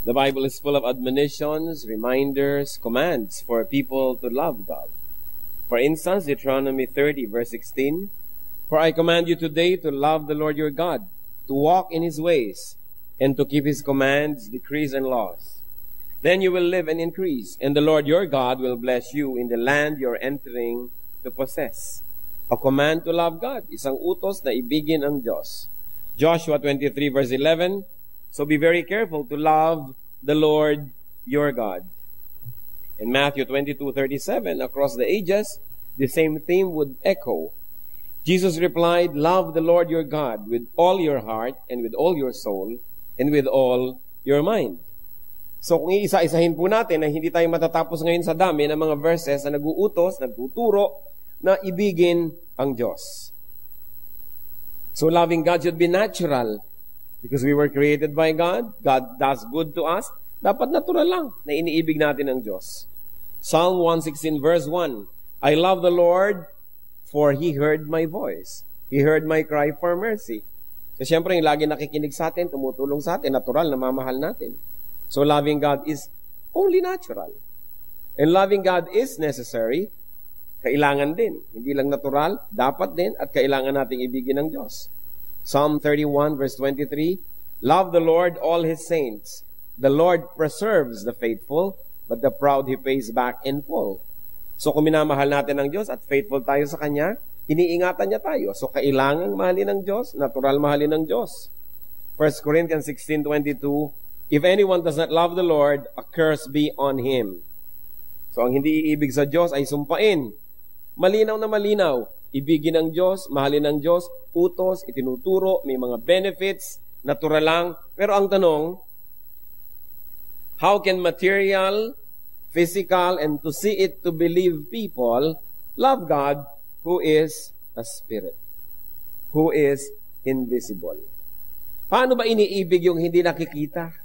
The Bible is full of admonitions, reminders, commands for people to love God. For instance, Deuteronomy 30, verse 16, "For I command you today to love the Lord your God, to walk in His ways, and to keep His commands, decrees, and laws. Then you will live and increase, and the Lord your God will bless you in the land you're entering to possess." A command to love God, isang utos na ibigin ang Diyos. Joshua 23, verse 11, "So be very careful to love the Lord your God." In Matthew 22:37, across the ages, the same theme would echo. Jesus replied, "Love the Lord your God with all your heart and with all your soul and with all your mind." So kung iisa-isahin po natin na hindi tayo matatapos ngayon sa dami ng mga verses na nag-uutos, nagtuturo na ibigin ang Diyos. So loving God should be natural because we were created by God. God does good to us. Dapat natural lang na iniibig natin ang Diyos. Psalm 116 verse 1, "I love the Lord for He heard my voice. He heard my cry for mercy." So siyempre, yung lagi nakikinig sa atin, tumutulong sa atin, natural, namamahal natin. So loving God is only natural. And loving God is necessary. Kailangan din. Hindi lang natural, dapat din, at kailangan nating ibigin ng Diyos. Psalm 31 verse 23, "Love the Lord, all His saints. The Lord preserves the faithful, but the proud He pays back in full." So kung minamahal natin ang Diyos at faithful tayo sa Kanya, iniingatan niya tayo. So kailangan mahalin ng Diyos, natural mahalin ng Diyos. 1 Corinthians 16:22, "If anyone does not love the Lord, a curse be on him." So ang hindi iibig sa Diyos ay sumpain. Malinaw na malinaw. Ibigin ng Diyos, mahalin ng Diyos, utos, itinuturo, may mga benefits, natural lang. Pero ang tanong, how can material, physical, and to see it to believe people love God who is a spirit, who is invisible? Paano ba iniibig yung hindi nakikita?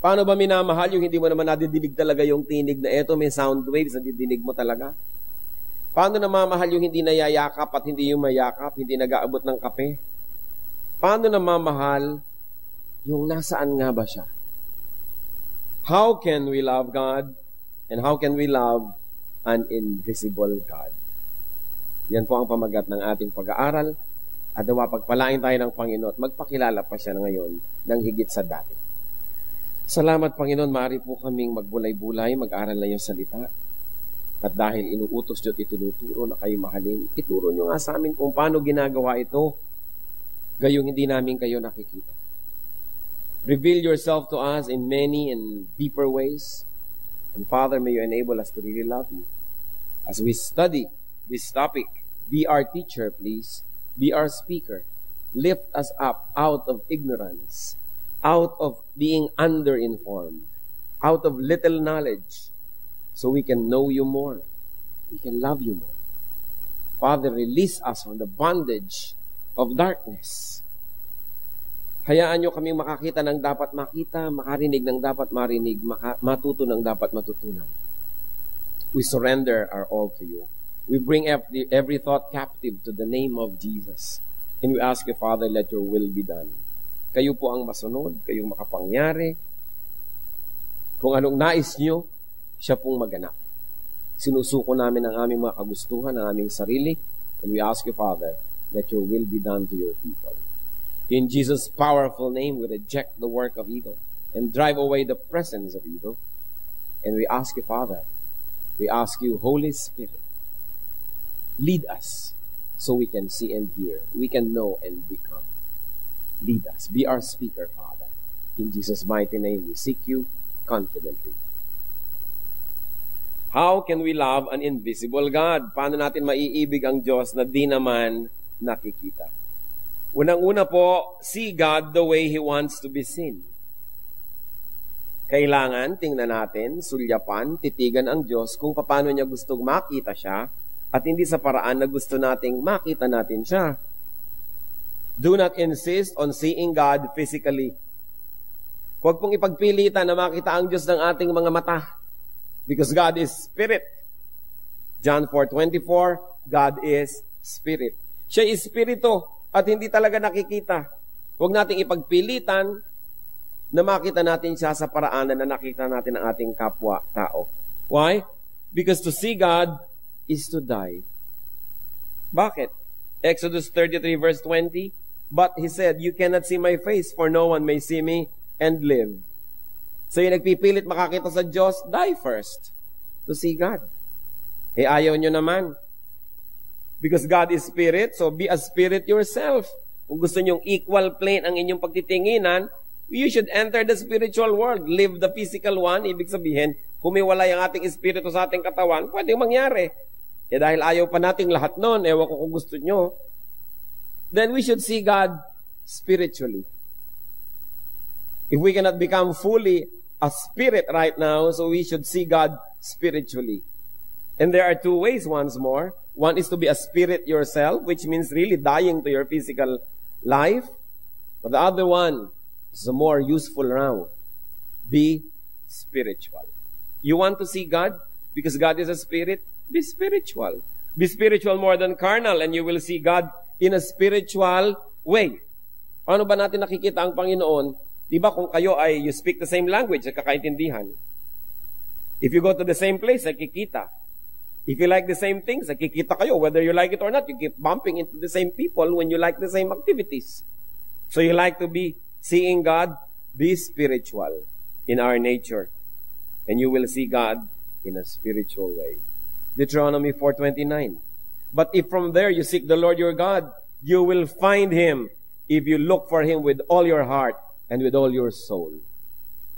Paano ba minamahal yung hindi mo naman nadidinig talaga yung tinig na eto, may sound waves na didinig mo talaga? Paano namamahal yung hindi nayayakap at hindi yung mayakap, hindi nag-aabot ng kape? Paano namamahal yung nasaan nga ba siya? How can we love God and how can we love an invisible God? Yan po ang pamagat ng ating pag-aaral at nawa pagpalain tayo ng Panginoon at magpakilala pa siya ngayon ng higit sa dati. Salamat, Panginoon, maaari po kaming magbulay-bulay, mag-aral na yung salita. At dahil inuutos nyo at itinuturo na kayo mahalin, ituro nyo nga sa amin kung paano ginagawa ito, gayong hindi namin kayo nakikita. Reveal yourself to us in many and deeper ways. And Father, may you enable us to really love you. As we study this topic, be our teacher, please. Be our speaker. Lift us up out of ignorance, out of being underinformed, out of little knowledge, so we can know you more. We can love you more. Father, release us from the bondage of darkness. Hayaan nyo kaming makakita ng dapat makita, makarinig ng dapat marinig, matuto ng dapat matutunan. We surrender our all to you. We bring every thought captive to the name of Jesus. And we ask you, Father, let your will be done. Kayo po ang masunod, kayong makapangyari. Kung anong nais nyo, siya pong maganap. Sinusuko namin ang aming mga kagustuhan, ang aming sarili, and we ask you, Father, that your will be done to your people. In Jesus' powerful name, we reject the work of evil and drive away the presence of evil. And we ask you, Father, we ask you, Holy Spirit, lead us so we can see and hear, we can know and become. Lead us. Be our speaker, Father. In Jesus' mighty name, we seek you confidently. How can we love an invisible God? Paano natin maiibig ang Diyos na di naman nakikita? Unang-una po, see God the way He wants to be seen. Kailangan tingnan natin, sulyapan, titigan ang Diyos kung paano niya gustong makita siya at hindi sa paraan na gusto nating makita natin siya. Do not insist on seeing God physically. Huwag pong ipagpilitan na makita ang Diyos ng ating mga mata. Because God is Spirit. John 4:24, God is Spirit. Siya is Espiritu at hindi talaga nakikita. Huwag nating ipagpilitan na makita natin siya sa paraanan na nakita natin ang ating kapwa-tao. Why? Because to see God is to die. Bakit? Exodus 33 verse 20, but he said, you cannot see my face, for no one may see me and live. So yung nagpipilit makakita sa Diyos, die first to see God. Ayaw nyo naman. Because God is spirit, so be a spirit yourself. Kung gusto nyong equal plane ang inyong pagtitinginan, you should enter the spiritual world. Live the physical one. Ibig sabihin, humiwalay ang ating espiritu sa ating katawan, pwedeng mangyari. Dahil ayaw pa nating lahat nun, ewan ko kung gusto nyo, then we should see God spiritually. If we cannot become fully a spirit right now, so we should see God spiritually. And there are two ways once more. One is to be a spirit yourself, which means really dying to your physical life. But the other one is a more useful round. Be spiritual. You want to see God? Because God is a spirit? Be spiritual. Be spiritual more than carnal, and you will see God in a spiritual way. Paano ba natin nakikita ang Panginoon? Diba kung kayo ay you speak the same language, nagkakaintindihan. If you go to the same place, nakikita. If you like the same things, nakikita kayo. Whether you like it or not, you keep bumping into the same people when you like the same activities. So you like to be seeing God, be spiritual in our nature. And you will see God in a spiritual way. Deuteronomy 4:29. But if from there you seek the Lord your God, you will find Him if you look for Him with all your heart and with all your soul.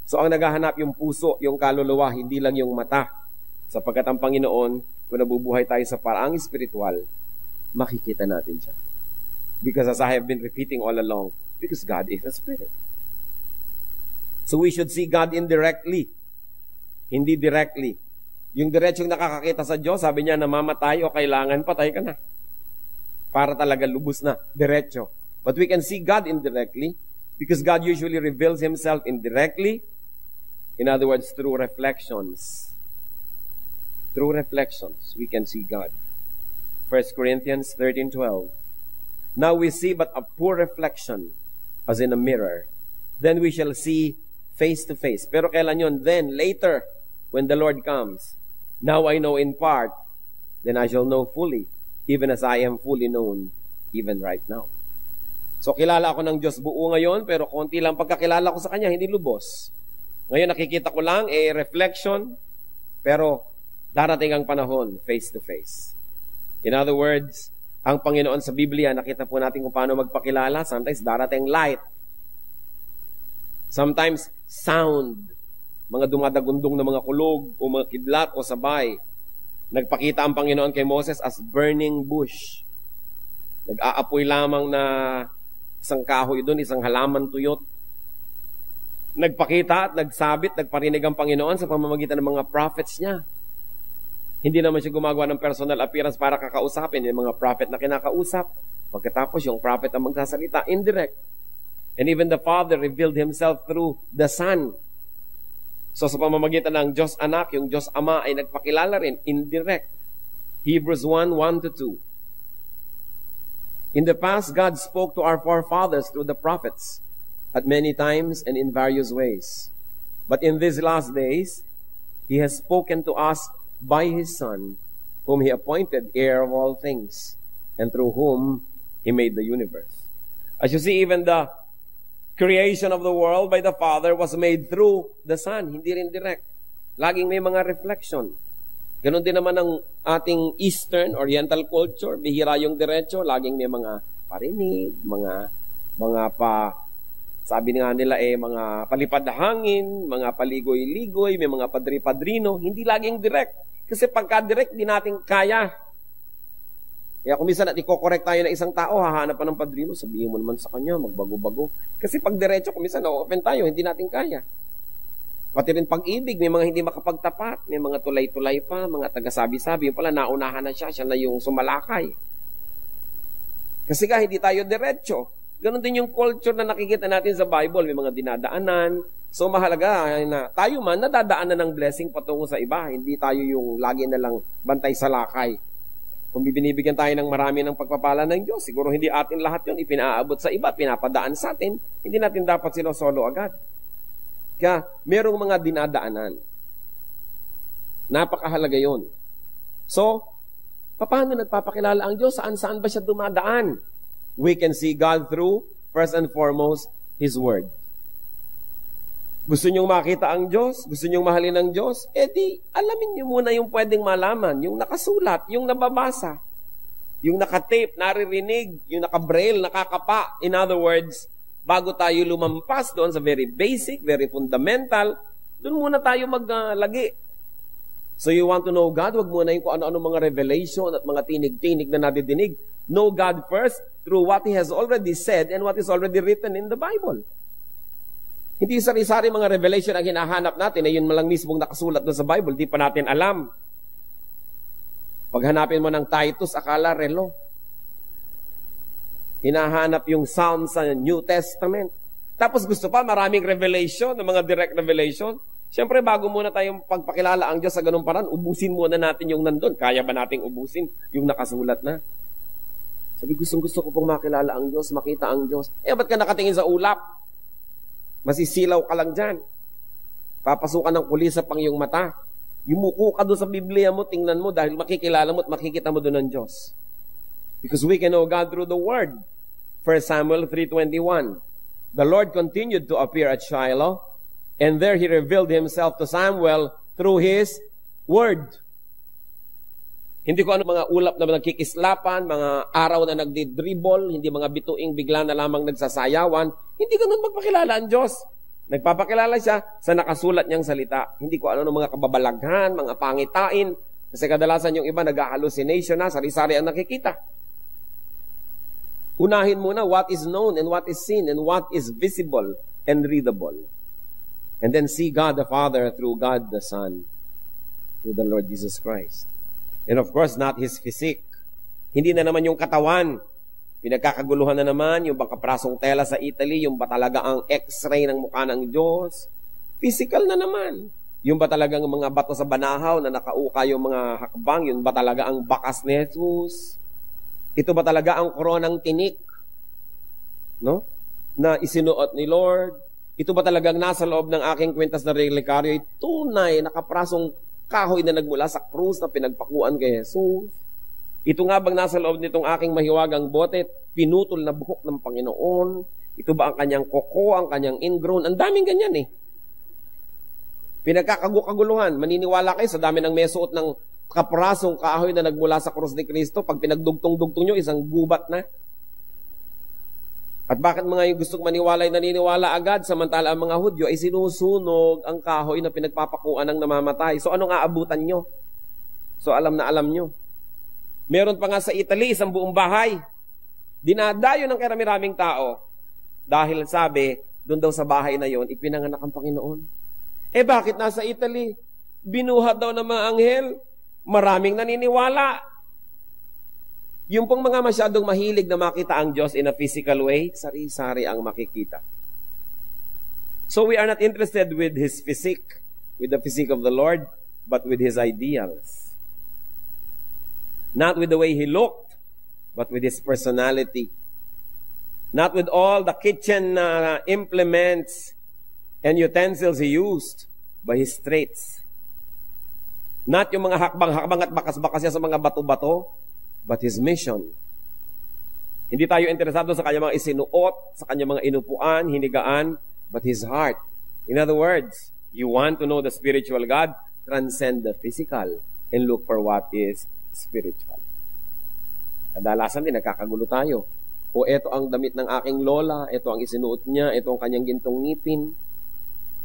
So ang naghahanap yung puso, yung kaluluwa, hindi lang yung mata. Sapagkat ang Panginoon, kung nabubuhay tayo sa paraang espiritual, makikita natin siya. Because as I have been repeating all along, because God is a spirit. So we should see God indirectly, hindi directly. Yung diretsong nakakakita sa Diyos, sabi niya, namamatay o kailangan, patay ka na. Para talaga lubos na, diretso. But we can see God indirectly, because God usually reveals Himself indirectly. In other words, through reflections. Through reflections, we can see God. 1 Corinthians 13:12. Now we see but a poor reflection, as in a mirror. Then we shall see face to face. Pero kailan yun? Then, later, when the Lord comes. Now I know in part, then I shall know fully, even as I am fully known, even right now. So, kilala ako ng Diyos buo ngayon, pero konti lang pagkakilala ko sa Kanya, hindi lubos. Ngayon, nakikita ko lang, reflection, pero darating ang panahon, face to face. In other words, ang Panginoon sa Biblia, nakita po natin kung paano magpakilala. Sometimes, darating light. Sometimes, sound. Mga dumadagundong na mga kulog, o mga kidlat, o sabay. Nagpakita ang Panginoon kay Moses as burning bush. Nag-aapoy lamang na isang kahoy doon, isang halaman tuyot. Nagpakita at nagsabit, nagparinig ang Panginoon sa pamamagitan ng mga prophets niya. Hindi naman siya gumagawa ng personal appearance para kakausapin. Yung mga prophet na kinakausap. Pagkatapos yung prophet ang magsasalita, indirect. And even the Father revealed Himself through the Son. So sa pamamagitan ng Diyos Anak, yung Diyos Ama ay nagpakilala rin, indirect. Hebrews 1:1-2. In the past, God spoke to our forefathers through the prophets at many times and in various ways. But in these last days, He has spoken to us by His Son, whom He appointed heir of all things, and through whom He made the universe. As you see, even the creation of the world by the Father was made through the Son, hindi rin direct. Laging may mga reflection. Ganon din naman ang ating Eastern, Oriental culture, bihira yung diretso, laging may mga parinig, mga sabi nga nila mga palipad hangin, mga paligoy-ligoy, may mga padri-padrino, hindi laging direct. Kasi pagka-direct, di natin kaya. Kaya kung minsan iko-correct tayo ng isang tao, hahanap pa ng padrino, sabihin mo naman sa kanya, magbago-bago. Kasi pag diretso, kung minsan na-open tayo, hindi natin kaya. Pati rin pag-ibig, may mga hindi makapagtapat, may mga tulay-tulay pa, mga taga-sabi-sabi, yung pala naunahan na siya na yung sumalakay. Kasi hindi tayo diretso. Ganon din yung culture na nakikita natin sa Bible, may mga dinadaanan. So mahalaga na tayo man nadadaanan ng blessing patungo sa iba, hindi tayo yung lagi na lang bantay sa lakay. Kung binibigyan tayo ng marami ng pagpapala ng Diyos, siguro hindi atin lahat yun ipinaabot sa iba, pinapadaan sa atin, hindi natin dapat sinosolo agad. Kaya merong mga dinadaanan. Napakahalaga yon. So, paano nagpapakilala ang Diyos? Saan ba siya dumadaan? We can see God through, first and foremost, His Word. Gusto niyong makita ang Diyos? Gusto niyong mahalin ang Diyos? Di, alamin niyo muna yung pwedeng malaman, yung nakasulat, yung nababasa, yung nakatape, naririnig, yung nakabraille, nakakapa. In other words, bago tayo lumampas doon sa very basic, very fundamental, doon muna tayo maglagi. So you want to know God? Wag muna yung kung ano-ano mga revelation at mga tinig-tinig na nadidinig. Know God first through what He has already said and what is already written in the Bible. Hindi sari-sari mga revelation ang hinahanap natin na yun malang mismong nakasulat doon sa Bible. Di pa natin alam. Pag hanapin mo ng Titus, akala relo. Hinahanap yung sound sa New Testament. Tapos gusto pa maraming revelation, ng mga direct revelation. Siyempre, bago muna tayong pagpakilala ang Diyos sa ganung paraan, ubusin muna natin yung nandun. Kaya ba nating ubusin yung nakasulat na? Sabi, gusto ko pong makilala ang Diyos, makita ang Diyos. Ba't ka nakatingin sa ulap? Masisilaw ka lang dyan. Papasukan ng kulisa pang iyong mata. Yumuko ka doon sa Biblia mo, tingnan mo, dahil makikilala mo at makikita mo doon ang Diyos. Because we can know God through the Word. 1 Samuel 3:21. The Lord continued to appear at Shiloh, and there He revealed Himself to Samuel through His Word. Hindi ko ano mga ulap na nagkikislapan, mga araw na nagdidribble, hindi mga bituing bigla na lamang nagsasayawan. Hindi ganun magpakilala ang Diyos. Nagpapakilala siya sa nakasulat niyang salita. Hindi ko ano mga kababalaghan, mga pangitain. Kasi kadalasan yung iba nag-hallucination na, sari-sari ang nakikita. Unahin muna what is known and what is seen and what is visible and readable. And then see God the Father through God the Son, through the Lord Jesus Christ. And of course, not His physique. Hindi na naman yung katawan. Pinagkakaguluhan na naman yung bangkaprasong tela sa Italy, yung ba talaga ang x-ray ng mukha ng Diyos. Physical na naman. Yung ba talagang mga bato sa banahaw na nakauka yung mga hakbang, yun ba talaga ang bakas ni Jesus? Ito ba talaga ang koronang tinik? No? Na isinuot ni Lord? Ito ba talagang nasa loob ng aking kwintas na relikaryo? Tunay, nakaprasong kahoy na nagmula sa krus na pinagpakuan kay Jesus. Ito nga bang nasa loob nitong aking mahiwagang bote, pinutol na buhok ng Panginoon? Ito ba ang kanyang koko, ang kanyang ingrown? Ang daming ganyan eh. Pinagkakaguluhan. Maniniwala kayo sa dami ng mesuot ng kaprasong kahoy na nagmula sa krus ni Kristo. Pag pinagdugtong-dugtong nyo, isang gubat na. At bakit mga yung gustong maniwala ay naniniwala agad, samantala ang mga Hudyo ay sinusunog ang kahoy na pinagpapakuan ng namamatay. So anong aabutan nyo? So alam na alam nyo. Meron pa nga sa Italy, isang buong bahay. Dinadayo ng karami-raming tao. Dahil sabi, doon daw sa bahay na yon, ipinanganak ang Panginoon. Bakit nasa Italy? Binuhat daw ng mga anghel. Maraming naniniwala. Yung pong mga masyadong mahilig na makita ang Diyos in a physical way, sari-sari ang makikita. So we are not interested with His physique, with the physique of the Lord, but with His ideals. Not with the way He looked, but with His personality. Not with all the kitchen implements and utensils He used, but His traits. Not yung mga hakbang-hakbang at bakas-bakas niya sa mga bato-bato, but His mission. Hindi tayo interesado sa kanyang mga isinuot, sa kanyang mga inupuan, hinigaan, but His heart. In other words, you want to know the spiritual God, transcend the physical and look for what is spiritual. Kadalasan din, nagkakagulo tayo. O eto ang damit ng aking lola, eto ang isinuot niya, eto ang kanyang gintong ngipin.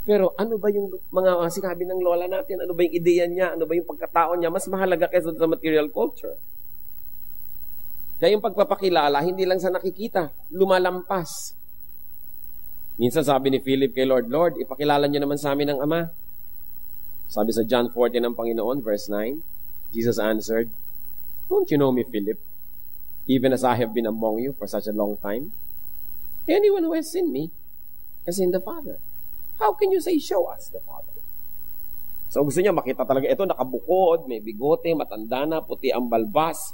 Pero ano ba yung mga sinabi ng lola natin? Ano ba yung ideya niya? Ano ba yung pagkatao niya? Mas mahalaga kaysa sa material culture. Kaya yung pagpapakilala, hindi lang sa nakikita, lumalampas. Minsan sabi ni Philip kay Lord, Lord, ipakilala niyo naman sa amin ang Ama. Sabi sa John 14 ng Panginoon, verse 9, Jesus answered, Don't you know me, Philip, even as I have been among you for such a long time? Anyone who has seen me has seen the Father. How can you say, show us the Father? So gusto niya makita talaga, ito nakabukod, may bigote, matanda na, puti ang balbas.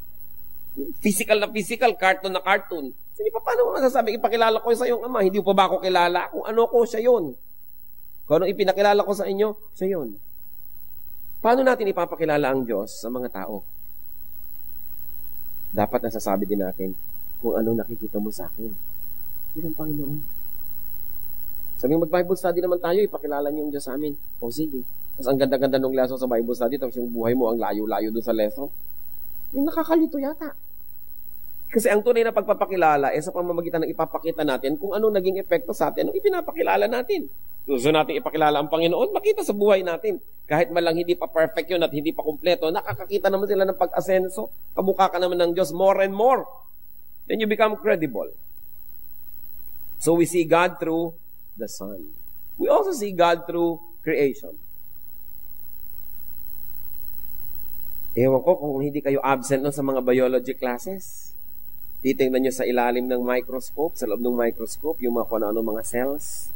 Physical na physical, cartoon na cartoon. Sige, paano mo masasabi, ipakilala ko sa iyong Ama? Hindi pa ba ako kilala? Kung ano ko, siya yun. Kung ano ipinakilala ko sa inyo, siya yun. Paano natin ipapakilala ang Diyos sa mga tao? Dapat nasasabi din natin kung ano nakikita mo sa akin. Yun ang Panginoon. Sabi mag-Bible study naman tayo, ipakilala niyo yung Diyos sa amin. O sige. Tapos ang ganda-ganda ng lesson sa Bible study, tapos yung buhay mo ang layo-layo doon sa lesson. Yung nakakalito yata. Kasi ang tunay na pagpapakilala sa pamamagitan ng ipapakita natin kung ano naging epekto sa atin, ang ipinapakilala natin. Gusto natin ipakilala ang Panginoon, makita sa buhay natin. Kahit malang hindi pa perfect yun at hindi pa kumpleto, nakakakita naman sila ng pag-asenso. Kamukha ka naman ng Diyos more and more. Then you become credible. So we see God through the Son. We also see God through creation. Ewan ko kung hindi kayo absent nun sa mga biology classes. Titingnan nyo sa ilalim ng microscope, sa loob ng microscope, yung mga kung ano mga cells.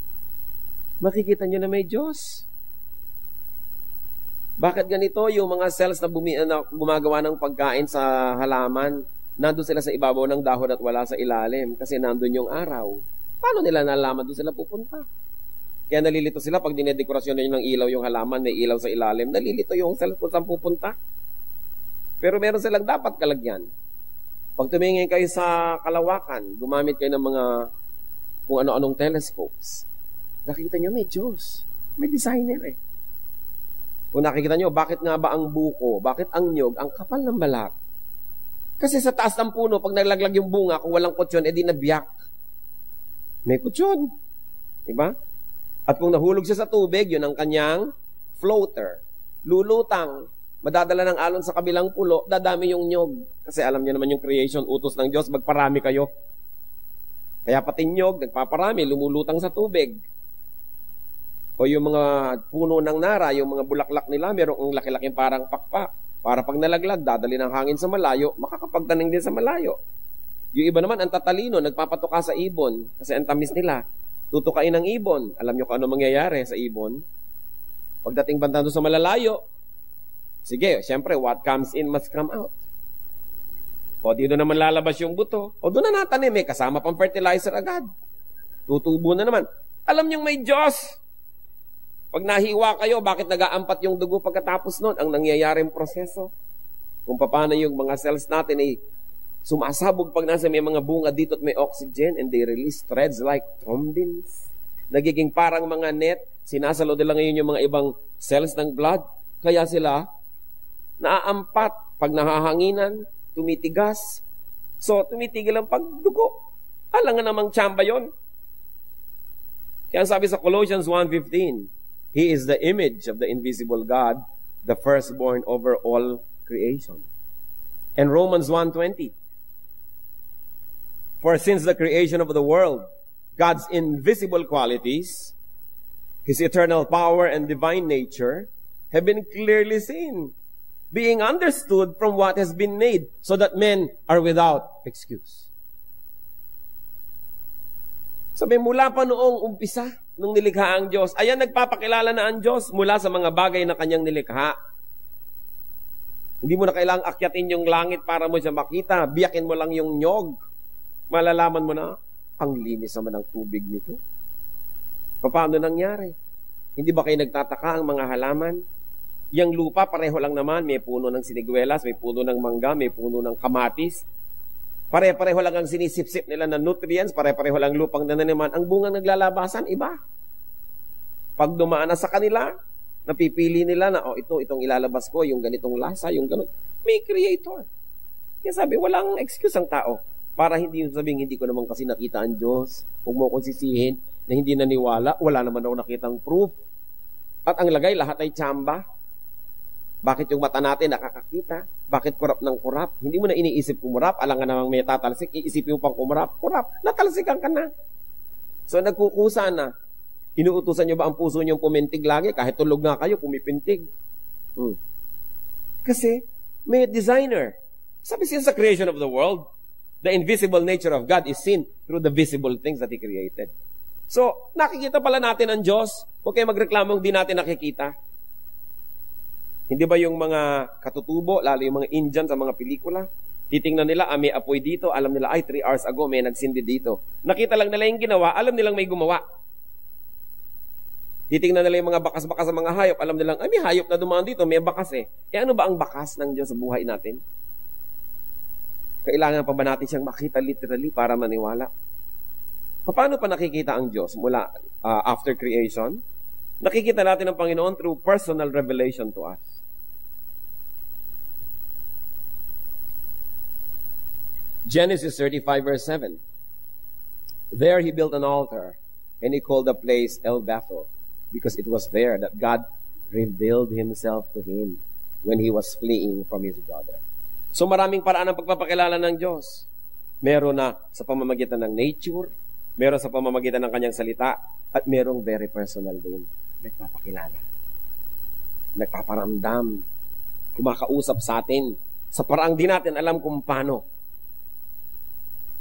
Makikita nyo na may Diyos. Bakit ganito? Yung mga cells na gumagawa ng pagkain sa halaman, nandun sila sa ibabaw ng dahon at wala sa ilalim kasi nandun yung araw. Paano nila nalaman doon sila pupunta? Kaya nalilito sila pag dinedekorasyon nyo ng ilaw yung halaman, may ilaw sa ilalim, nalilito yung cells kung saan pupunta. Pero meron silang dapat kalagyan. Pag tumingin kayo sa kalawakan, gumamit kayo ng mga kung ano-anong telescopes, nakikita nyo may Diyos. May designer eh. Kung nakikita nyo, bakit nga ba ang buko? Bakit ang nyog? Ang kapal ng balat. Kasi sa taas ng puno, pag naglaglag yung bunga, kung walang kutsyon, edi nabiyak. May kutsyon. Diba? At kung nahulog siya sa tubig, yun ang kanyang floater. Lulutang. Madadala ng alon sa kabilang pulo, dadami yung nyog. Kasi alam niyo naman yung creation, utos ng Diyos, magparami kayo. Kaya pati nyog, nagpaparami, lumulutang sa tubig. O yung mga puno ng nara, yung mga bulaklak nila, merong laki-laking parang pakpak. Para pag nalaglag, dadali ng hangin sa malayo, makakapagtaning din sa malayo. Yung iba naman, ang tatalino, nagpapatuka sa ibon. Kasi ang tamis nila. Tutukain ng ibon. Alam niyo kung ano mangyayari sa ibon? Pagdating banda doon sa malalayo, sige, siyempre, what comes in must come out. O, dito naman lalabas yung buto. O, doon na natanim, may kasama pang fertilizer agad. Tutubo na naman. Alam niyong may Diyos. Pag nahiwa kayo, bakit nag-aampat yung dugo pagkatapos nun? Ang nangyayaring proseso. Kung paano yung mga cells natin ay sumasabog pag nasa may mga bunga dito at may oxygen and they release threads like thrombins. Nagiging parang mga net. Sinasalo nila ngayon yung mga ibang cells ng blood. Kaya sila naaampat pag nahahanginan, tumitigas. So, tumitigil ang pagdugo. Alangan namang tsamba yun. Kaya sabi sa Colossians 1:15, He is the image of the invisible God, the firstborn over all creation. And Romans 1:20, For since the creation of the world, God's invisible qualities, His eternal power and divine nature, have been clearly seen, being understood from what has been made, so that men are without excuse. Sabi, mula pa noong umpisa, nung nilikha ang Diyos, ayan, nagpapakilala na ang Diyos mula sa mga bagay na kanyang nilikha. Hindi mo na kailangang akyatin yung langit para mo siya makita. Biyakin mo lang yung nyog. Malalaman mo na, ang linis naman ng tubig nito. Paano nangyari? Hindi ba kayo nagtataka ang mga halaman? Yang lupa, pareho lang naman. May puno ng siniguelas, may puno ng mangga, may puno ng kamatis. Pare-pareho lang ang sinisip-sip nila na nutrients, pare-pareho lang lupang nananiman. Ang bungang naglalabasan, iba. Pag dumaan na sa kanila, napipili nila na, itong ilalabas ko, yung ganitong lasa, yung ganun. May creator. Kaya sabi, walang excuse ang tao. Para hindi sabihin, hindi ko naman kasi nakita ang Diyos. Huwag mo akong sisihin na hindi naniwala. Wala naman ako nakitang proof. At ang lagay, lahat ay tsamba. Bakit yung mata natin nakakakita? Bakit kurap ng kurap? Hindi mo na iniisip kumurap. Alangan namang may tatalsik. Iisipin mo pang kumurap. Kurap. Natalsikan ka na. So nagkukusa na. Inuutusan nyo ba ang puso nyo pumintig lagi? Kahit tulog nga kayo, pumipintig. Kasi may designer. Sabi siya sa creation of the world, the invisible nature of God is seen through the visible things that He created. So, nakikita pala natin ang Diyos. Huwag kayo magreklamong di natin nakikita. Hindi ba yung mga katutubo, lalo yung mga Indian sa mga pelikula, titingnan nila, may apoy dito, alam nila, 3 hours ago may nagsindi dito. Nakita lang nila yung ginawa, alam nilang may gumawa. Titingnan nila yung mga bakas-bakas sa mga hayop. Alam nilang, ay, may hayop na dumaan dito, may bakas eh. Eh ano ba ang bakas ng Diyos sa buhay natin? Kailangan pa ba natin siyang makita literally para maniwala? Paano pa nakikita ang Diyos mula after creation? Nakikita natin ang Panginoon through personal revelation to us. Genesis 35 verse 7. There he built an altar, and he called the place El Bethel, because it was there that God revealed himself to him when he was fleeing from his brother. So maraming paraan ng pagpapakilala ng Diyos. Meron na sa pamamagitan ng nature, meron sa pamamagitan ng kanyang salita, at merong very personal din. Nagpapakilala. Nagpaparamdam. Kumakausap sa atin. Sa paraang di natin alam kung paano.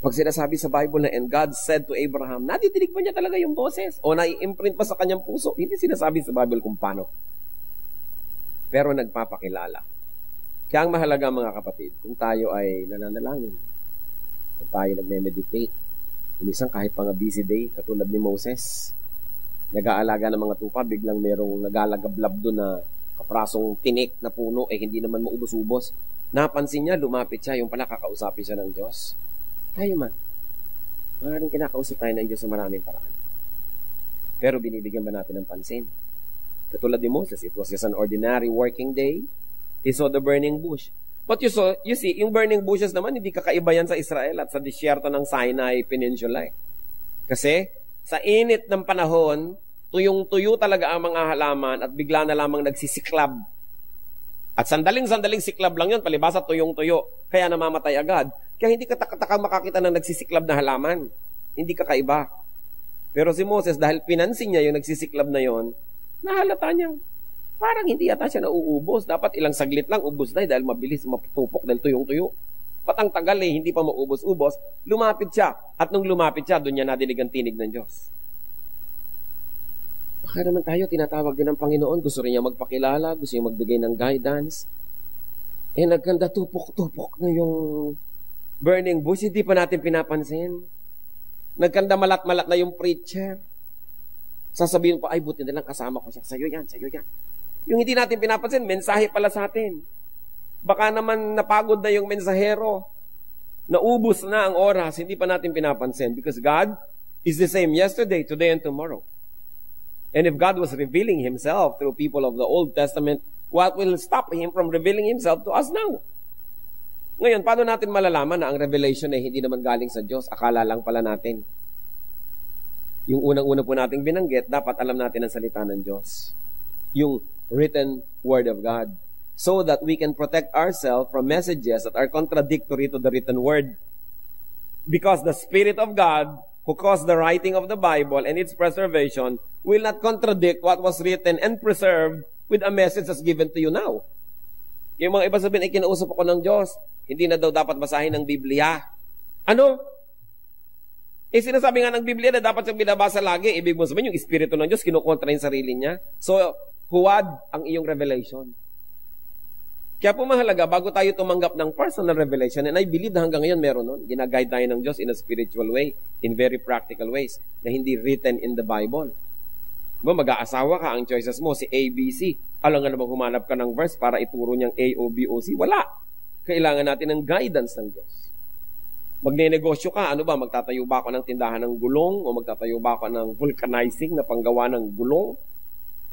Pag sinasabi sa Bible na, and God said to Abraham, nadidinig pa niya talaga yung boses o nai-imprint pa sa kanyang puso. Hindi sinasabi sa Bible kung paano. Pero nagpapakilala. Kaya ang mahalaga mga kapatid, kung tayo ay nananalangin, kung tayo nagme-meditate, minsan kahit pang busy day, katulad ni Moses, nag-aalaga ng mga tupa, biglang merong nagalagablab doon na kaprasong tinik na puno, hindi naman maubos-ubos. Napansin niya, lumapit siya, yung pala kakausapin siya ng Diyos. Tayo man, maraming kinakausap tayo ng Diyos sa maraming paraan. Pero binibigyan ba natin ng pansin? Katulad ni Moses, it was just an ordinary working day. He saw the burning bush. But you see, yung burning bushes naman, hindi kakaiba yan sa Israel at sa disyerto ng Sinai Peninsula. Kasi, sa init ng panahon, tuyong-tuyo talaga ang mga halaman at bigla na lamang nagsisiklab. At sandaling-sandaling siklab lang yun, palibasa tuyong-tuyo. Kaya namamatay agad. Kaya hindi ka makakita ng nagsisiklab na halaman. Hindi kakaiba. Pero si Moses, dahil pinansin niya yung nagsisiklab na yon, nahalata niyang parang hindi yata siya nauubos. Dapat ilang saglit lang, ubos na dahil mabilis maputupok dahil tuyong-tuyo. Patang tagal hindi pa maubos-ubos. Lumapit siya. At nung lumapit siya, doon niya nadinig ang tinig ng Diyos. Baka naman tayo, tinatawag din ng Panginoon. Gusto rin niya magpakilala, gusto niya magbigay ng guidance. Nagkanda tupok-tupok na yung burning bush, hindi pa natin pinapansin. Nagkanda malat-malat na yung preacher. Sasabihin pa, ay buti na lang kasama ko siya. Sa'yo yan, sa'yo yan. Yung hindi natin pinapansin, mensahe pala sa atin. Baka naman napagod na yung mensahero. Naubos na ang oras, hindi pa natin pinapansin. Because God is the same yesterday, today, and tomorrow. And if God was revealing Himself through people of the Old Testament, what will stop Him from revealing Himself to us now? Ngayon, paano natin malalaman na ang revelation ay hindi naman galing sa Diyos? Akala lang pala natin. Yung unang-una po nating binanggit, dapat alam natin ang salita ng Diyos. Yung written Word of God. So that we can protect ourselves from messages that are contradictory to the written Word. Because the Spirit of God, who caused the writing of the Bible and its preservation, will not contradict what was written and preserved with a message that's given to you now. Yung mga iba sabihin, kinausap ako ng Diyos, hindi na daw dapat basahin ng Biblia. Ano? Sinasabi nga ng Biblia na dapat siyang binabasa lagi. Ibig mo sabihin, yung Espiritu ng Diyos, kinukontra yung sarili niya. So, huwad ang iyong revelation. Kaya po mahalaga, bago tayo tumanggap ng personal revelation, and I believe na hanggang ngayon meron nun, ginaguide tayo ng Diyos in a spiritual way, in very practical ways, na hindi written in the Bible. Mag-aasawa ka, ang choices mo, si A, B, C. Alam nga namang humanap ka ng verse para ituro niyang A, O, B, O, C. Wala. Kailangan natin ng guidance ng Diyos. Magne-negosyo ka, ano ba? Magtatayo ba ako ng tindahan ng gulong? O magtatayo ba ako ng vulcanizing na panggawa ng gulong?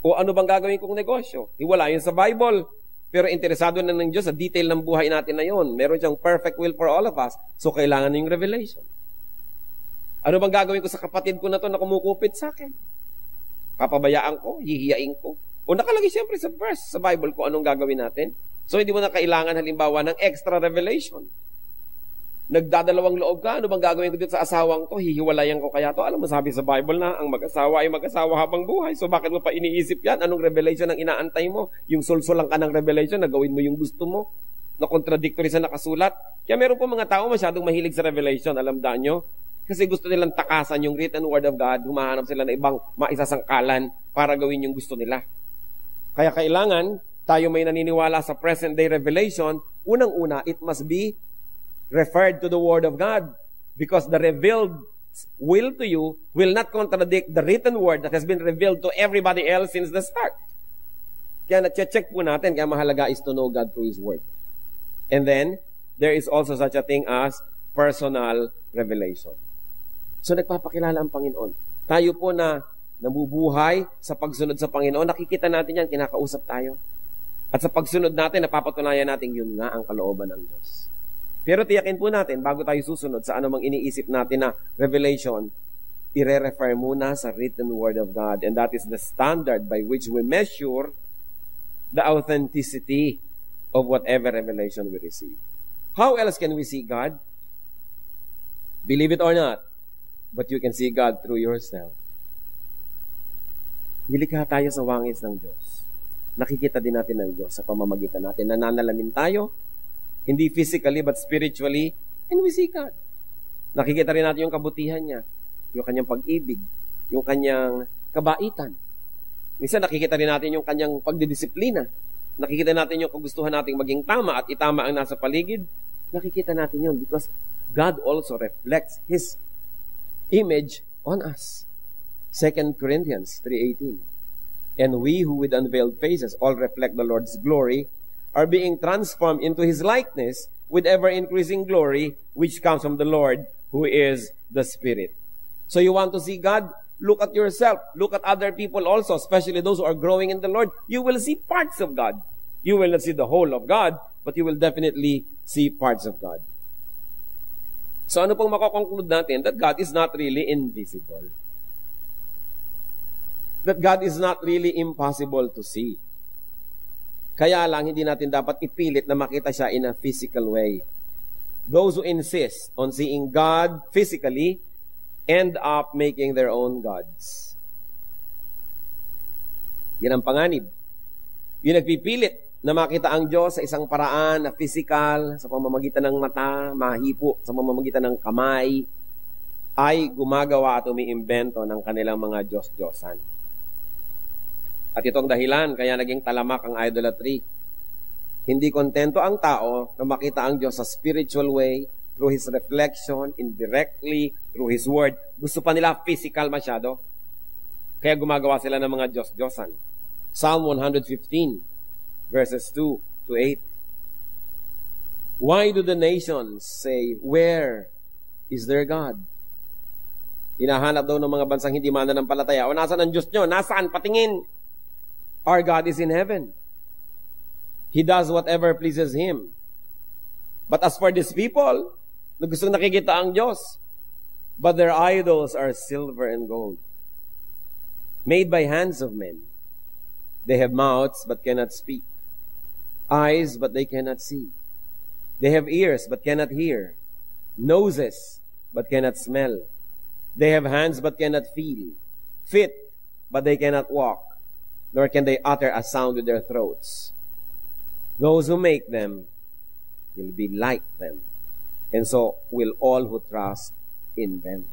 O ano bang gagawin kong negosyo? Wala yun sa Bible. Pero interesado na ng Diyos sa detail ng buhay natin na yun. Meron siyang perfect will for all of us. So, kailangan yung revelation. Ano bang gagawin ko sa kapatid ko na to na kumukupit sa akin? Papabayaan ko? Hihiyain ko? O nakalagay siyempre sa verse sa Bible ko anong gagawin natin. So, hindi mo na kailangan halimbawa ng extra revelation. Nagdadalawang loob ka, ano bang gagawin ko dito sa asawang to? Hihiwalayan ko kaya to? Alam mo, sabi sa Bible na ang mag-asawa ay mag-asawa habang buhay. So bakit mo pa iniisip yan? Anong revelation ang inaantay mo? Yung sulsulang ka ng revelation na gawin mo yung gusto mo? Na contradictory sa nakasulat? Kaya meron po mga tao masyadong mahilig sa revelation. Alam daan nyo? Kasi gusto nilang takasan yung written word of God. Humahanap sila ng ibang maisasangkalan para gawin yung gusto nila. Kaya kailangan tayo may naniniwala sa present day revelation. Unang-una, it must be referred to the Word of God because the revealed will to you will not contradict the written word that has been revealed to everybody else since the start. Kaya na-check po natin, kaya mahalaga is to know God through His word. And then, there is also such a thing as personal revelation. So, nagpapakilala ang Panginoon. Tayo po na nabubuhay sa pagsunod sa Panginoon, nakikita natin yan, kinakausap tayo. At sa pagsunod natin, napapatunayan natin yun nga ang kalooban ng Diyos. Pero tiyakin po natin, bago tayo susunod sa anumang iniisip natin na revelation, i-refer muna sa written word of God. And that is the standard by which we measure the authenticity of whatever revelation we receive. How else can we see God? Believe it or not, but you can see God through yourself. Nilikha tayo sa wangis ng Diyos. Nakikita din natin ng Diyos sa pamamagitan natin. Nananalamin tayo, hindi physically but spiritually, and we see God. Nakikita rin natin yung kabutihan niya, yung kanyang pag-ibig, yung kanyang kabaitan. Minsan nakikita rin natin yung kanyang pagdidisiplina. Nakikita natin yung kagustuhan nating maging tama at itama ang nasa paligid. Nakikita natin yun because God also reflects His image on us. 2 Corinthians 3:18. And we who with unveiled faces all reflect the Lord's glory are being transformed into His likeness with ever-increasing glory, which comes from the Lord, who is the Spirit. So you want to see God? Look at yourself. Look at other people also, especially those who are growing in the Lord. You will see parts of God. You will not see the whole of God, but you will definitely see parts of God. So ano pong makokonclude natin? That God is not really invisible. That God is not really impossible to see. Kaya lang, hindi natin dapat ipilit na makita siya in a physical way. Those who insist on seeing God physically end up making their own gods. Yan ang panganib. Yung nagpipilit na makita ang Diyos sa isang paraan na physical, sa pamamagitan ng mata, mahipo, sa pamamagitan ng kamay, ay gumagawa at umiimbento ng kanilang mga Diyos-Diyosan. At itong dahilan, kaya naging talamak ang idolatry. Hindi kontento ang tao na makita ang Diyos sa spiritual way, through His reflection, indirectly, through His word. Gusto pa nila physical masyado. Kaya gumagawa sila ng mga Diyos-Diyosan. Psalm 115, verses 2 to 8. Why do the nations say, where is their God? Hinahanap daw ng mga bansang hindi mananampalataya. O nasaan ang Diyos nyo? Nasaan? Patingin! Our God is in heaven. He does whatever pleases Him. But as for these people, na gustong nakikita ang Diyos, but their idols are silver and gold, made by hands of men. They have mouths but cannot speak, eyes but they cannot see. They have ears but cannot hear, noses but cannot smell. They have hands but cannot feel, feet but they cannot walk, nor can they utter a sound with their throats. Those who make them will be like them, and so will all who trust in them.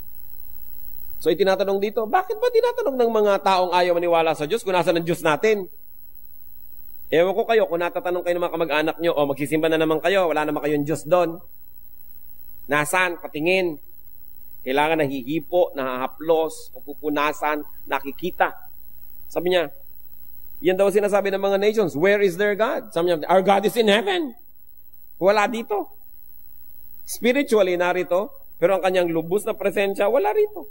So itinatanong dito, bakit ba tinatanong ng mga taong ayaw maniwala sa Diyos kung nasa ng Diyos natin? Ewan ko kayo, kung natatanong kayo ng mga kamag-anak nyo, o magsisimba na naman kayo, wala naman kayong Diyos doon. Nasaan? Patingin. Kailangan nahihipo, nahahaplos, napupunasan, nakikita. Sabi niya, yan daw sinasabi ng mga nations, where is their God? Sabi niya, our God is in heaven. Wala dito. Spiritually, narito, pero ang kanyang lubos na presensya, wala rito.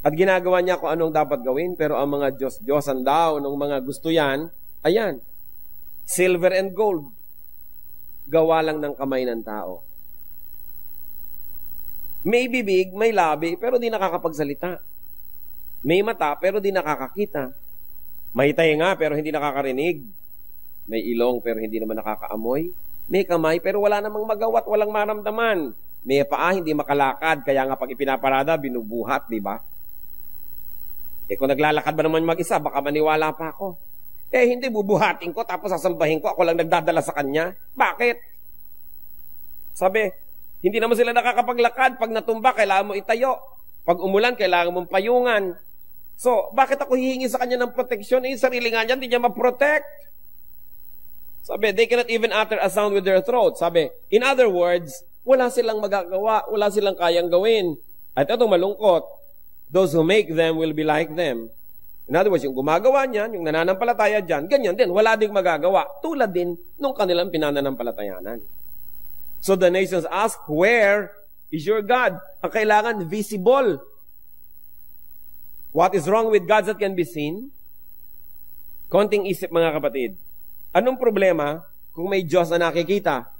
At ginagawa niya kung anong dapat gawin, pero ang mga Diyos-Diyosan daw, nung mga gusto yan, ayan, silver and gold, gawa lang ng kamay ng tao. May bibig, may labi, pero di nakakapagsalita. May mata, pero di nakakakita. May tainga, pero hindi nakakarinig. May ilong, pero hindi naman nakakaamoy. May kamay, pero wala namang magawa't walang maramdaman. May paa, hindi makalakad, kaya nga pag ipinaparada, binubuhat, di ba? Kung naglalakad ba naman mag-isa, baka maniwala pa ako. Hindi, bubuhatin ko, tapos sasambahin ko, ako lang nagdadala sa kanya. Bakit? Sabi, hindi naman sila nakakapaglakad. Pag natumba, kailangan mo itayo. Pag umulan, kailangan mong payungan. So, bakit ako hihingi sa kanya ng proteksyon? Sarili nga niya, hindi niya ma-protect. Sabi, they cannot even utter a sound with their throat. Sabi, in other words, wala silang magagawa, wala silang kayang gawin. At itong malungkot, those who make them will be like them. In other words, yung gumagawa niyan, yung nananampalataya dyan, ganyan din, wala ding magagawa. Tulad din nung kanilang pinananampalatayanan. So the nations ask, where is your God? Ang kailangan, visible. What is wrong with gods that can be seen? Konting isip, mga kapatid. Anong problema kung may Diyos na nakikita?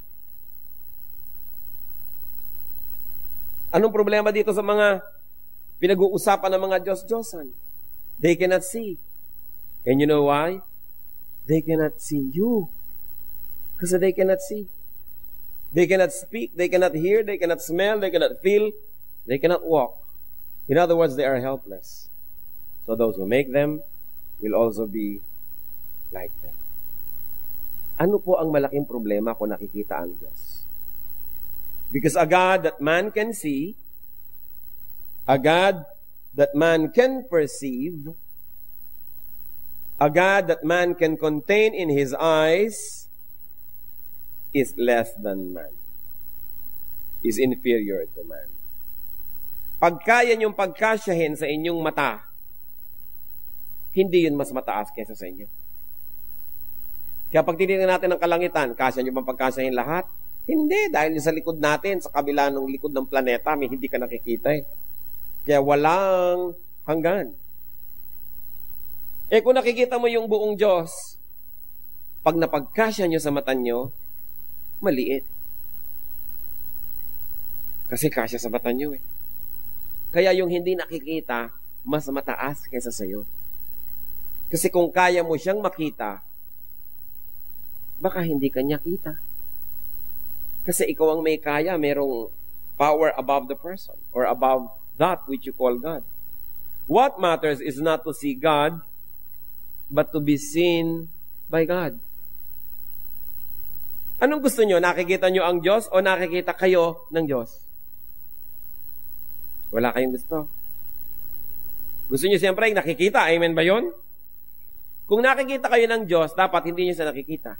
Anong problema dito sa mga pinag-uusapan ng mga Diyos-Diyosan? They cannot see. And you know why? They cannot see you. Because they cannot see. They cannot speak, they cannot hear, they cannot smell, they cannot feel, they cannot walk. In other words, they are helpless. So those who make them will also be like them. Ano po ang malaking problema kung nakikita ang Diyos? Because a God that man can see, a God that man can perceive, a God that man can contain in his eyes, is less than man. Is inferior to man. Pag kaya niyong pagkasyahin sa inyong mata, hindi yun mas mataas kaysa sa inyo. Kaya pag titingnan natin ang kalangitan, kasya niyo bang pagkasyahin lahat? Hindi, dahil sa likod natin, sa kabila ng likod ng planeta, may hindi ka nakikita eh. Kaya walang hanggan. Kung nakikita mo yung buong Diyos, pag napagkasya nyo sa mata nyo, maliit. Kasi kasya sa mata nyo eh. Kaya yung hindi nakikita, mas mataas kaysa sa'yo. Kasi kung kaya mo siyang makita, baka hindi kanya kita. Kasi ikaw ang may kaya, merong power above the person or above that which you call God. What matters is not to see God, but to be seen by God. Anong gusto nyo? Nakikita nyo ang Diyos o nakikita kayo ng Diyos? Wala kayong gusto. Gusto nyo siyempre yung nakikita. Amen ba yun? Kung nakikita kayo ng Diyos, dapat hindi nyo siya nakikita.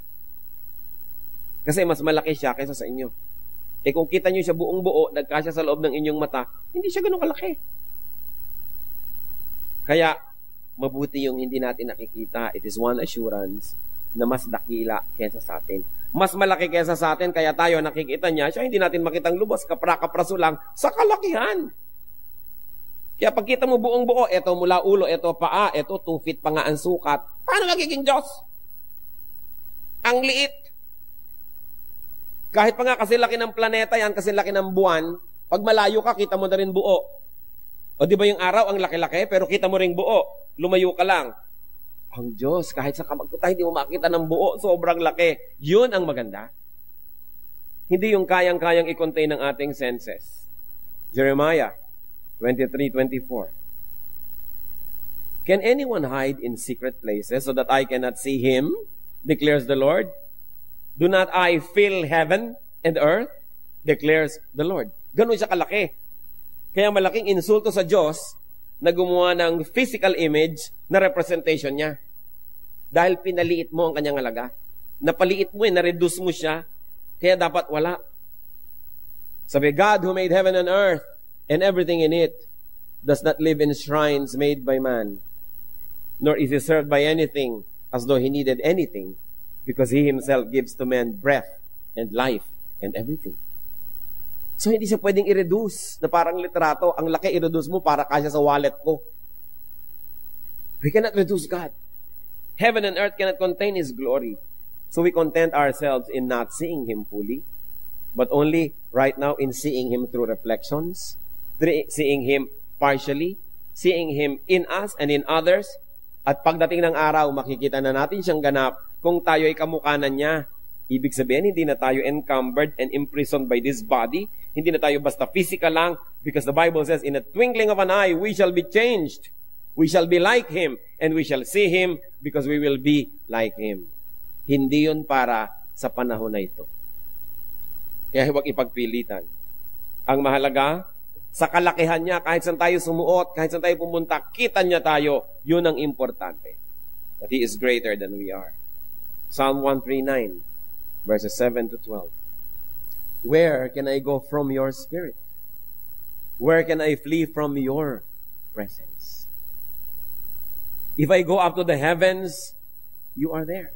Kasi mas malaki siya kaysa sa inyo. Kung kita nyo siya buong buo, nagkasya sa loob ng inyong mata, hindi siya ganun kalaki. Kaya, mabuti yung hindi natin nakikita. It is one assurance na mas dakila kaysa sa atin. Mas malaki kaysa sa atin, kaya tayo nakikita niya, siya hindi natin makitang lubos, kapra-kapraso lang, sa kalakihan. Kaya pagkita mo buong buo, eto mula ulo, eto paa, eto 2 feet pa nga ang sukat, paano nagiging Diyos? Ang liit. Kahit pa nga kasi laki ng planeta yan, kasi laki ng buwan, pag malayo ka, kita mo na rin buo. O di ba yung araw ang laki-laki, pero kita mo rin buo. Lumayo ka lang. Ang Diyos, kahit sa kamagputay, hindi mo makita ng buo, sobrang laki. Yun ang maganda. Hindi yung kayang-kayang i-contain ng ating senses. Jeremiah 23:24. Can anyone hide in secret places so that I cannot see him? Declares the Lord. Do not I fill heaven and earth? Declares the Lord. Ganun siya kalaki. Kaya malaking insulto sa Diyos na gumawa ng physical image na representation niya. Dahil pinaliit mo ang kanyang halaga. Napaliit mo na-reduce mo siya. Kaya dapat wala. Sabi, God who made heaven and earth and everything in it does not live in shrines made by man, nor is he served by anything as though he needed anything, because he himself gives to men breath and life and everything. So hindi siya pwedeng i-reduce na parang litrato. Ang laki i-reduce mo para kasya sa wallet ko. We cannot reduce God. Heaven and earth cannot contain His glory. So we content ourselves in not seeing Him fully, but only right now in seeing Him through reflections, seeing Him partially, seeing Him in us and in others. At pagdating ng araw, makikita na natin siyang ganap kung tayo ay kamukhanan niya. Ibig sabihin, hindi na tayo encumbered and imprisoned by this body. Hindi na tayo basta physical lang, because the Bible says, in a twinkling of an eye, we shall be changed. We shall be like Him, and we shall see Him because we will be like Him. Hindi yun para sa panahon na ito. Kaya huwag ipagpilitan. Ang mahalaga, sa kalakihan niya, kahit saan tayo sumuot, kahit saan tayo pumunta, kita niya tayo, yun ang importante. That He is greater than we are. Psalm 139, verses 7 to 12. Where can I go from your spirit? Where can I flee from your presence? If I go up to the heavens, you are there.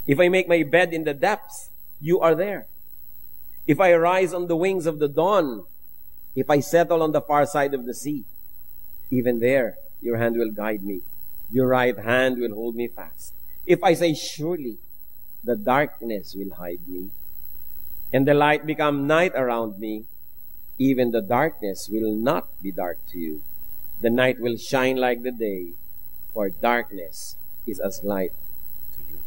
If I make my bed in the depths, you are there. If I rise on the wings of the dawn, if I settle on the far side of the sea, even there, your hand will guide me. Your right hand will hold me fast. If I say, surely, the darkness will hide me, and the light become night around me, even the darkness will not be dark to you. The night will shine like the day, for darkness is as light to you.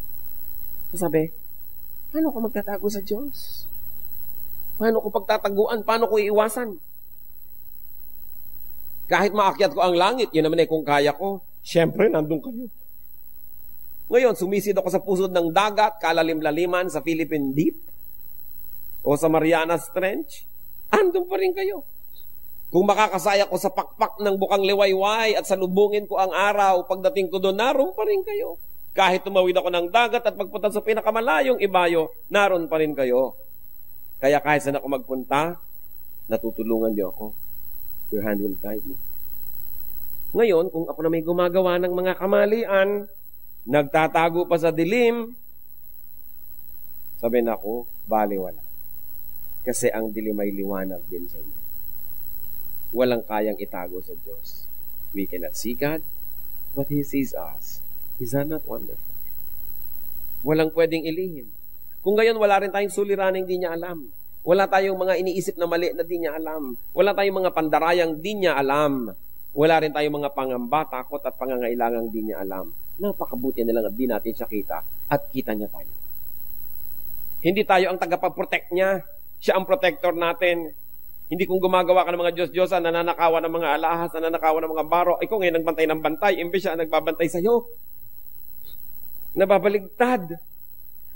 So sabi, paano ko magtatago sa Diyos? Paano ko pagtataguan? Paano ko iiwasan? Kahit maakyat ko ang langit, yun naman kung kaya ko, syempre, nandun kayo. Ngayon, sumisid ako sa pusod ng dagat, kalalim-laliman sa Philippine Deep, o sa Marianas Trench, andun pa rin kayo. Kung makakasaya ko sa pakpak ng bukang liwayway at salubungin ko ang araw, pagdating ko doon, naroon pa rin kayo. Kahit tumawid ako ng dagat at magpunta sa pinakamalayong ibayo, naroon pa rin kayo. Kaya kahit saan ako magpunta, natutulungan niyo ako. Your hand will guide me. Ngayon, kung ako na may gumagawa ng mga kamalian, nagtatago pa sa dilim, sabi na ako, baliwala. Kasi ang dilim ay liwanag din sa inyo. Walang kayang itago sa Diyos. We cannot see God, but He sees us. Is that not wonderful? Walang pwedeng ilihim. Kung gayon, wala rin tayong suliraning di niya alam. Wala tayong mga iniisip na mali na di niya alam. Wala tayong mga pandarayang di niya alam. Wala rin tayong mga pangamba, takot at pangangailangang di niya alam. Napakabuti na lang at di natin siya kita at kita niya tayo. Hindi tayo ang tagapaprotect niya. Siya ang protector natin. Hindi kung gumagawa ka ng mga Diyos-Diyosan, nananakawan ng mga alahas, nananakawan ng mga baro, ikaw ngayon nagbantay ng bantay, imbes siya nagbabantay sa'yo. Nababaligtad.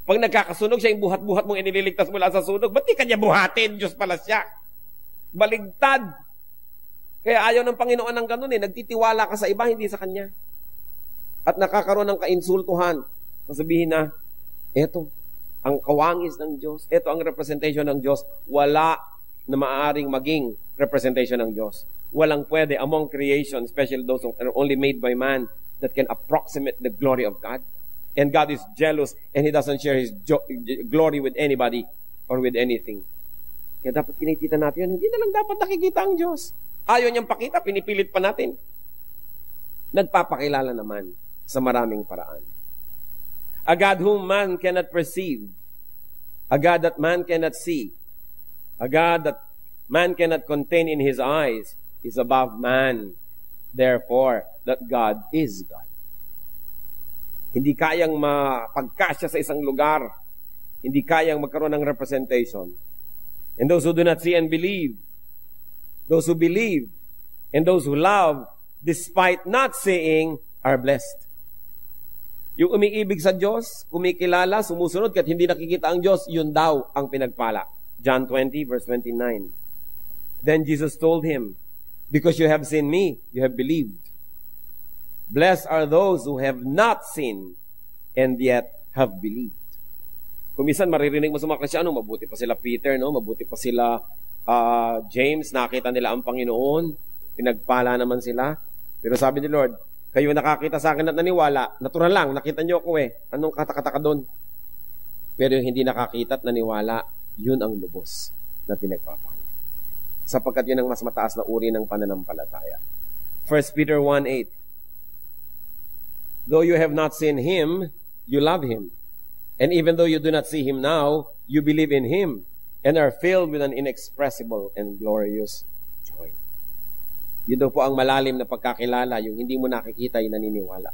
Pag nagkakasunog, siya yung buhat-buhat mong inililigtas mula sa sunog. Ba't di kanya buhatin? Diyos pala siya. Baligtad. Kaya ayaw ng Panginoon ng ganun eh. Nagtitiwala ka sa iba, hindi sa Kanya. At nakakaroon ng kainsultuhan. Sabihin na, eto, ang kawangis ng Diyos, eto ang representation ng Diyos, wala na maaaring maging representation ng Diyos. Walang pwede among creation, especially those who are only made by man, that can approximate the glory of God. And God is jealous and He doesn't share His glory with anybody or with anything. Kaya dapat kinikita natin yun. Hindi na lang dapat nakikita ang Diyos. Ayaw niyang pakita, pinipilit pa natin. Nagpapakilala naman sa maraming paraan. A God whom man cannot perceive. A God that man cannot see. A God that man cannot contain in His eyes is above man. Therefore, that God is God. Hindi kayang mapagkasya sa isang lugar. Hindi kayang magkaroon ng representation. And those who do not see and believe, those who believe, and those who love, despite not seeing, are blessed. Yung umiibig sa Diyos, kumikilala, sumusunod, kahit hindi nakikita ang Diyos, yun daw ang pinagpala. John 20, verse 29. Then Jesus told him, because you have seen me, you have believed. Blessed are those who have not seen and yet have believed. Kung minsan maririnig mo sa mga Kristyano, mabuti pa sila Peter, no? Mabuti pa sila James, nakita nila ang Panginoon, pinagpala naman sila. Pero sabi ni Lord, kayo nakakita sa akin at naniwala, natural lang, nakita niyo ako eh. Anong katakataka doon? Pero yung hindi nakakita at naniwala, yun ang lubos na pinagpapala. Sapagkat yun ang mas mataas na uri ng pananampalataya. 1 Peter 1:8. Though you have not seen Him, you love Him. And even though you do not see Him now, you believe in Him and are filled with an inexpressible and glorious joy. Yun daw po ang malalim na pagkakilala, yung hindi mo nakikita, yung naniniwala.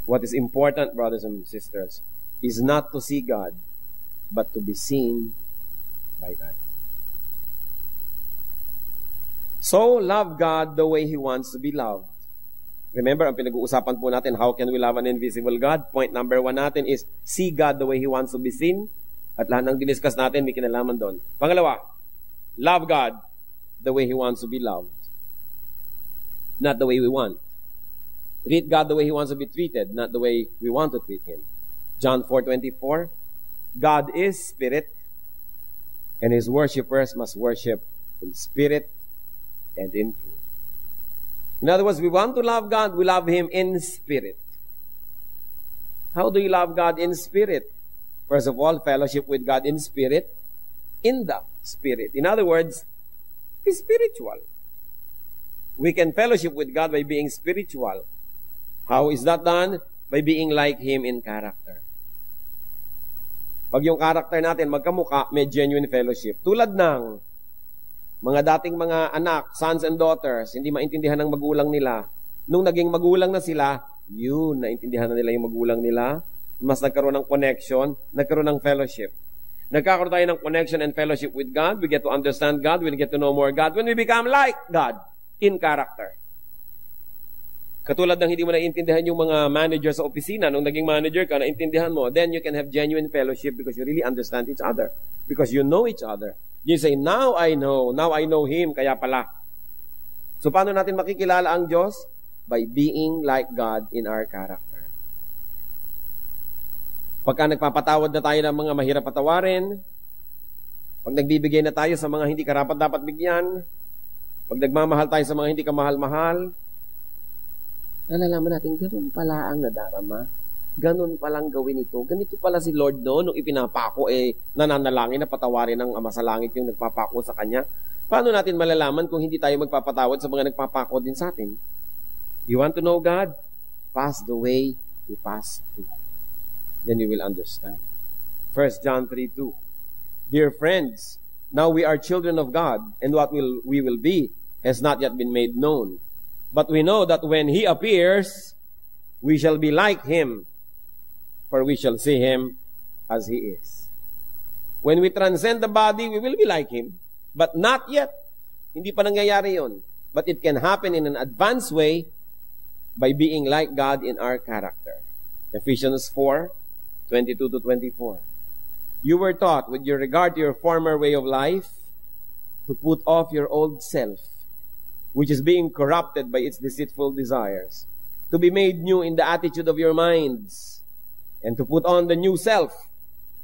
What is important, brothers and sisters, is not to see God, but to be seen by God. So, love God the way He wants to be loved. Remember, ang pinag-uusapan po natin, how can we love an invisible God? Point number 1 natin is, see God the way He wants to be seen. At lahat ng diniscuss natin, may kinalaman doon. Pangalawa, love God the way He wants to be loved. Not the way we want. Treat God the way He wants to be treated, not the way we want to treat Him. John 4:24, God is spirit, and His worshipers must worship in spirit and in truth. In other words, we want to love God, we love Him in spirit. How do you love God in spirit? First of all, fellowship with God in spirit, in the Spirit. In other words, be spiritual. We can fellowship with God by being spiritual. How is that done? By being like Him in character. Pag yung character natin magkamukha, may genuine fellowship. Tulad ng mga dating mga anak, sons and daughters, hindi maintindihan ng magulang nila. Nung naging magulang na sila, yun, naintindihan na nila yung magulang nila. Mas nagkaroon ng connection, nagkaroon ng fellowship. Nagkakaroon tayo ng connection and fellowship with God. We get to understand God. We get to know more God. When we become like God in character. Katulad ng hindi mo naiintindihan yung mga manager sa opisina. Nung naging manager ka, naintindihan mo. Then you can have genuine fellowship because you really understand each other. Because you know each other. You say, now I know Him, kaya pala. So paano natin makikilala ang Diyos? By being like God in our character. Pagka nagpapatawad na tayo ng mga mahirap patawarin, pag nagbibigay na tayo sa mga hindi karapat-dapat bigyan, pag nagmamahal tayo sa mga hindi kamahal-mahal, nalalaman natin, ganun pala ang nadarama. Ganun palang gawin ito. Ganito pala si Lord noon, nung ipinapako, nananalangin na patawarin ng Ama sa Langit yung nagpapako sa Kanya. Paano natin malalaman kung hindi tayo magpapatawad sa mga nagpapako din sa atin? You want to know God? Pass the way He passed through. Then you will understand. 1 John 3:2. Dear friends, now we are children of God, and what we will be has not yet been made known. But we know that when He appears, we shall be like Him, for we shall see Him as He is. When we transcend the body, we will be like Him, but not yet. Hindi pa nangyayari yun. But it can happen in an advanced way by being like God in our character. Ephesians 4:22-24. You were taught, with your regard to your former way of life, to put off your old self, which is being corrupted by its deceitful desires, to be made new in the attitude of your minds, and to put on the new self,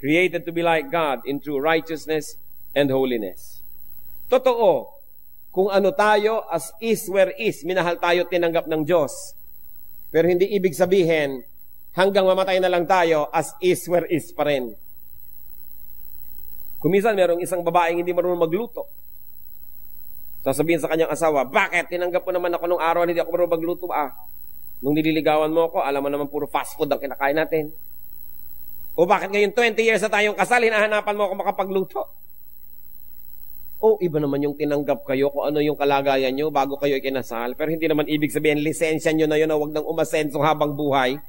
created to be like God in true righteousness and holiness. Totoo, kung ano tayo, as is where is, minahal tayo, tinanggap ng Diyos. Pero hindi ibig sabihin, hanggang mamatay na lang tayo, as is where is pa rin. Kung minsan, merong isang babaeng hindi marunong magluto. Sasabihin sa kanyang asawa, bakit? Tinanggap mo naman ako nung araw, hindi ako marunong magluto. Nung nililigawan mo ako, alam mo naman puro fast food ang kinakain natin. O bakit ngayon 20 years na tayong kasal, hinahanapan mo ako makapagluto? O iba naman yung tinanggap kayo kung ano yung kalagayan nyo bago kayo ikinasal. Pero hindi naman ibig sabihin, lisensya nyo na yun na huwag nang umasenso habang buhay.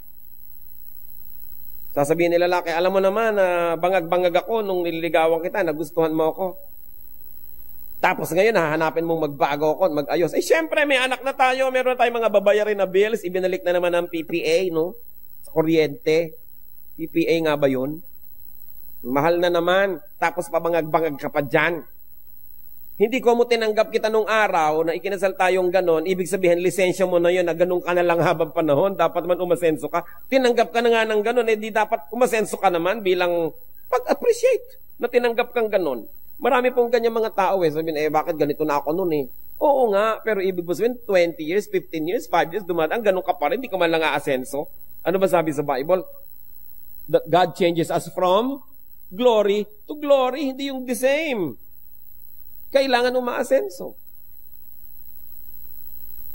Sasabihin nila lalaki, alam mo naman na bangag-bangag ako nung nililigawan kita, nagustuhan mo ako. Tapos ngayon, hahanapin mong magbago ako, mag-ayos. Syempre, may anak na tayo, meron na tayong mga babayarin na bills, ibinalik na naman ng PPA, no? Sa kuryente. PPA nga ba yun? Mahal na naman, tapos pabangag-bangag ka pa dyan. Hindi ko mo tinanggap kita nung araw na ikinasal tayong ganon, ibig sabihin, lisensya mo na yun, na ganun ka na lang habang panahon, dapat man umasenso ka. Tinanggap ka na nga ng ganon, di dapat umasenso ka naman bilang pag-appreciate na tinanggap kang ganon. Marami pong ganyan mga tao sabihin, bakit ganito na ako nun Oo nga, pero ibig sabihin, 20 years, 15 years, 5 years, dumadaan, ganon ka pa rin, di ka man lang aasenso. Ano ba sabi sa Bible? That God changes us from glory to glory, hindi yung the same. Kailangan umaasenso.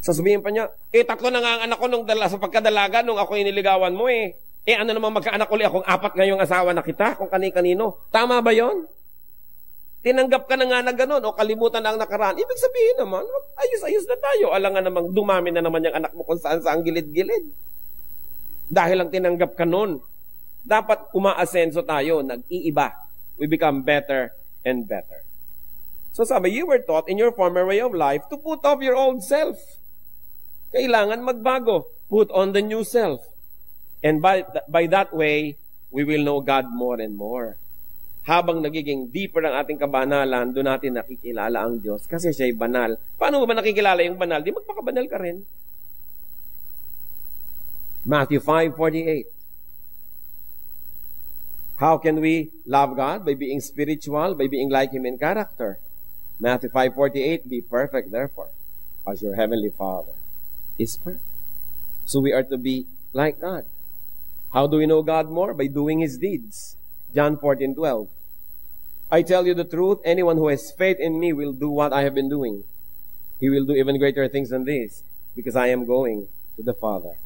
Sasabihin pa niya, tatlo na nga ang anak ko sa pagkadalaga nung ako iniligawan mo ano naman magkaanak uli akong 4 ngayong asawa na kita, kung kani-kanino. Tama ba yon? Tinanggap ka na nga na gano'n o kalimutan na ang nakaraan. Ibig sabihin naman, ayos-ayos na tayo. Alangan namang dumami na naman yung anak mo kung saan-saan gilid-gilid. Dahil lang tinanggap ka nun. Dapat umaasenso tayo, nag-iiba. We become better and better. So sabi, you were taught in your former way of life to put off your old self. Kailangan magbago. Put on the new self. And by that way, we will know God more and more. Habang nagiging deeper ang ating kabanalan, doon natin nakikilala ang Diyos. Kasi siya'y banal. Paano mo ba nakikilala yung banal? Di magpakabanal ka rin. Matthew 5:48. How can we love God? By being spiritual, by being like Him in character. Matthew 5:48, be perfect, therefore, as your heavenly Father is perfect. So we are to be like God. How do we know God more? By doing His deeds. John 14:12. I tell you the truth, anyone who has faith in me will do what I have been doing. He will do even greater things than this, because I am going to the Father.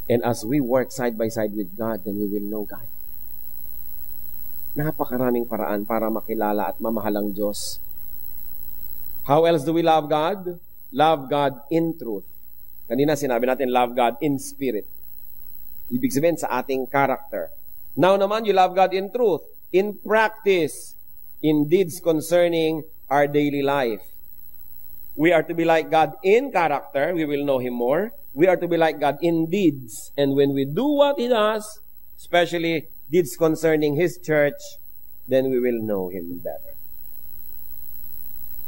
And as we work side by side with God, then we will know God. Napakaraming paraan para makilala at mamahal ang Diyos. How else do we love God? Love God in truth. Kanina sinabi natin, love God in spirit. Ibig sabihin sa ating character. Now naman, you love God in truth, in practice, in deeds concerning our daily life. We are to be like God in character, we will know Him more. We are to be like God in deeds. And when we do what He does, especially deeds concerning His church, then we will know Him better.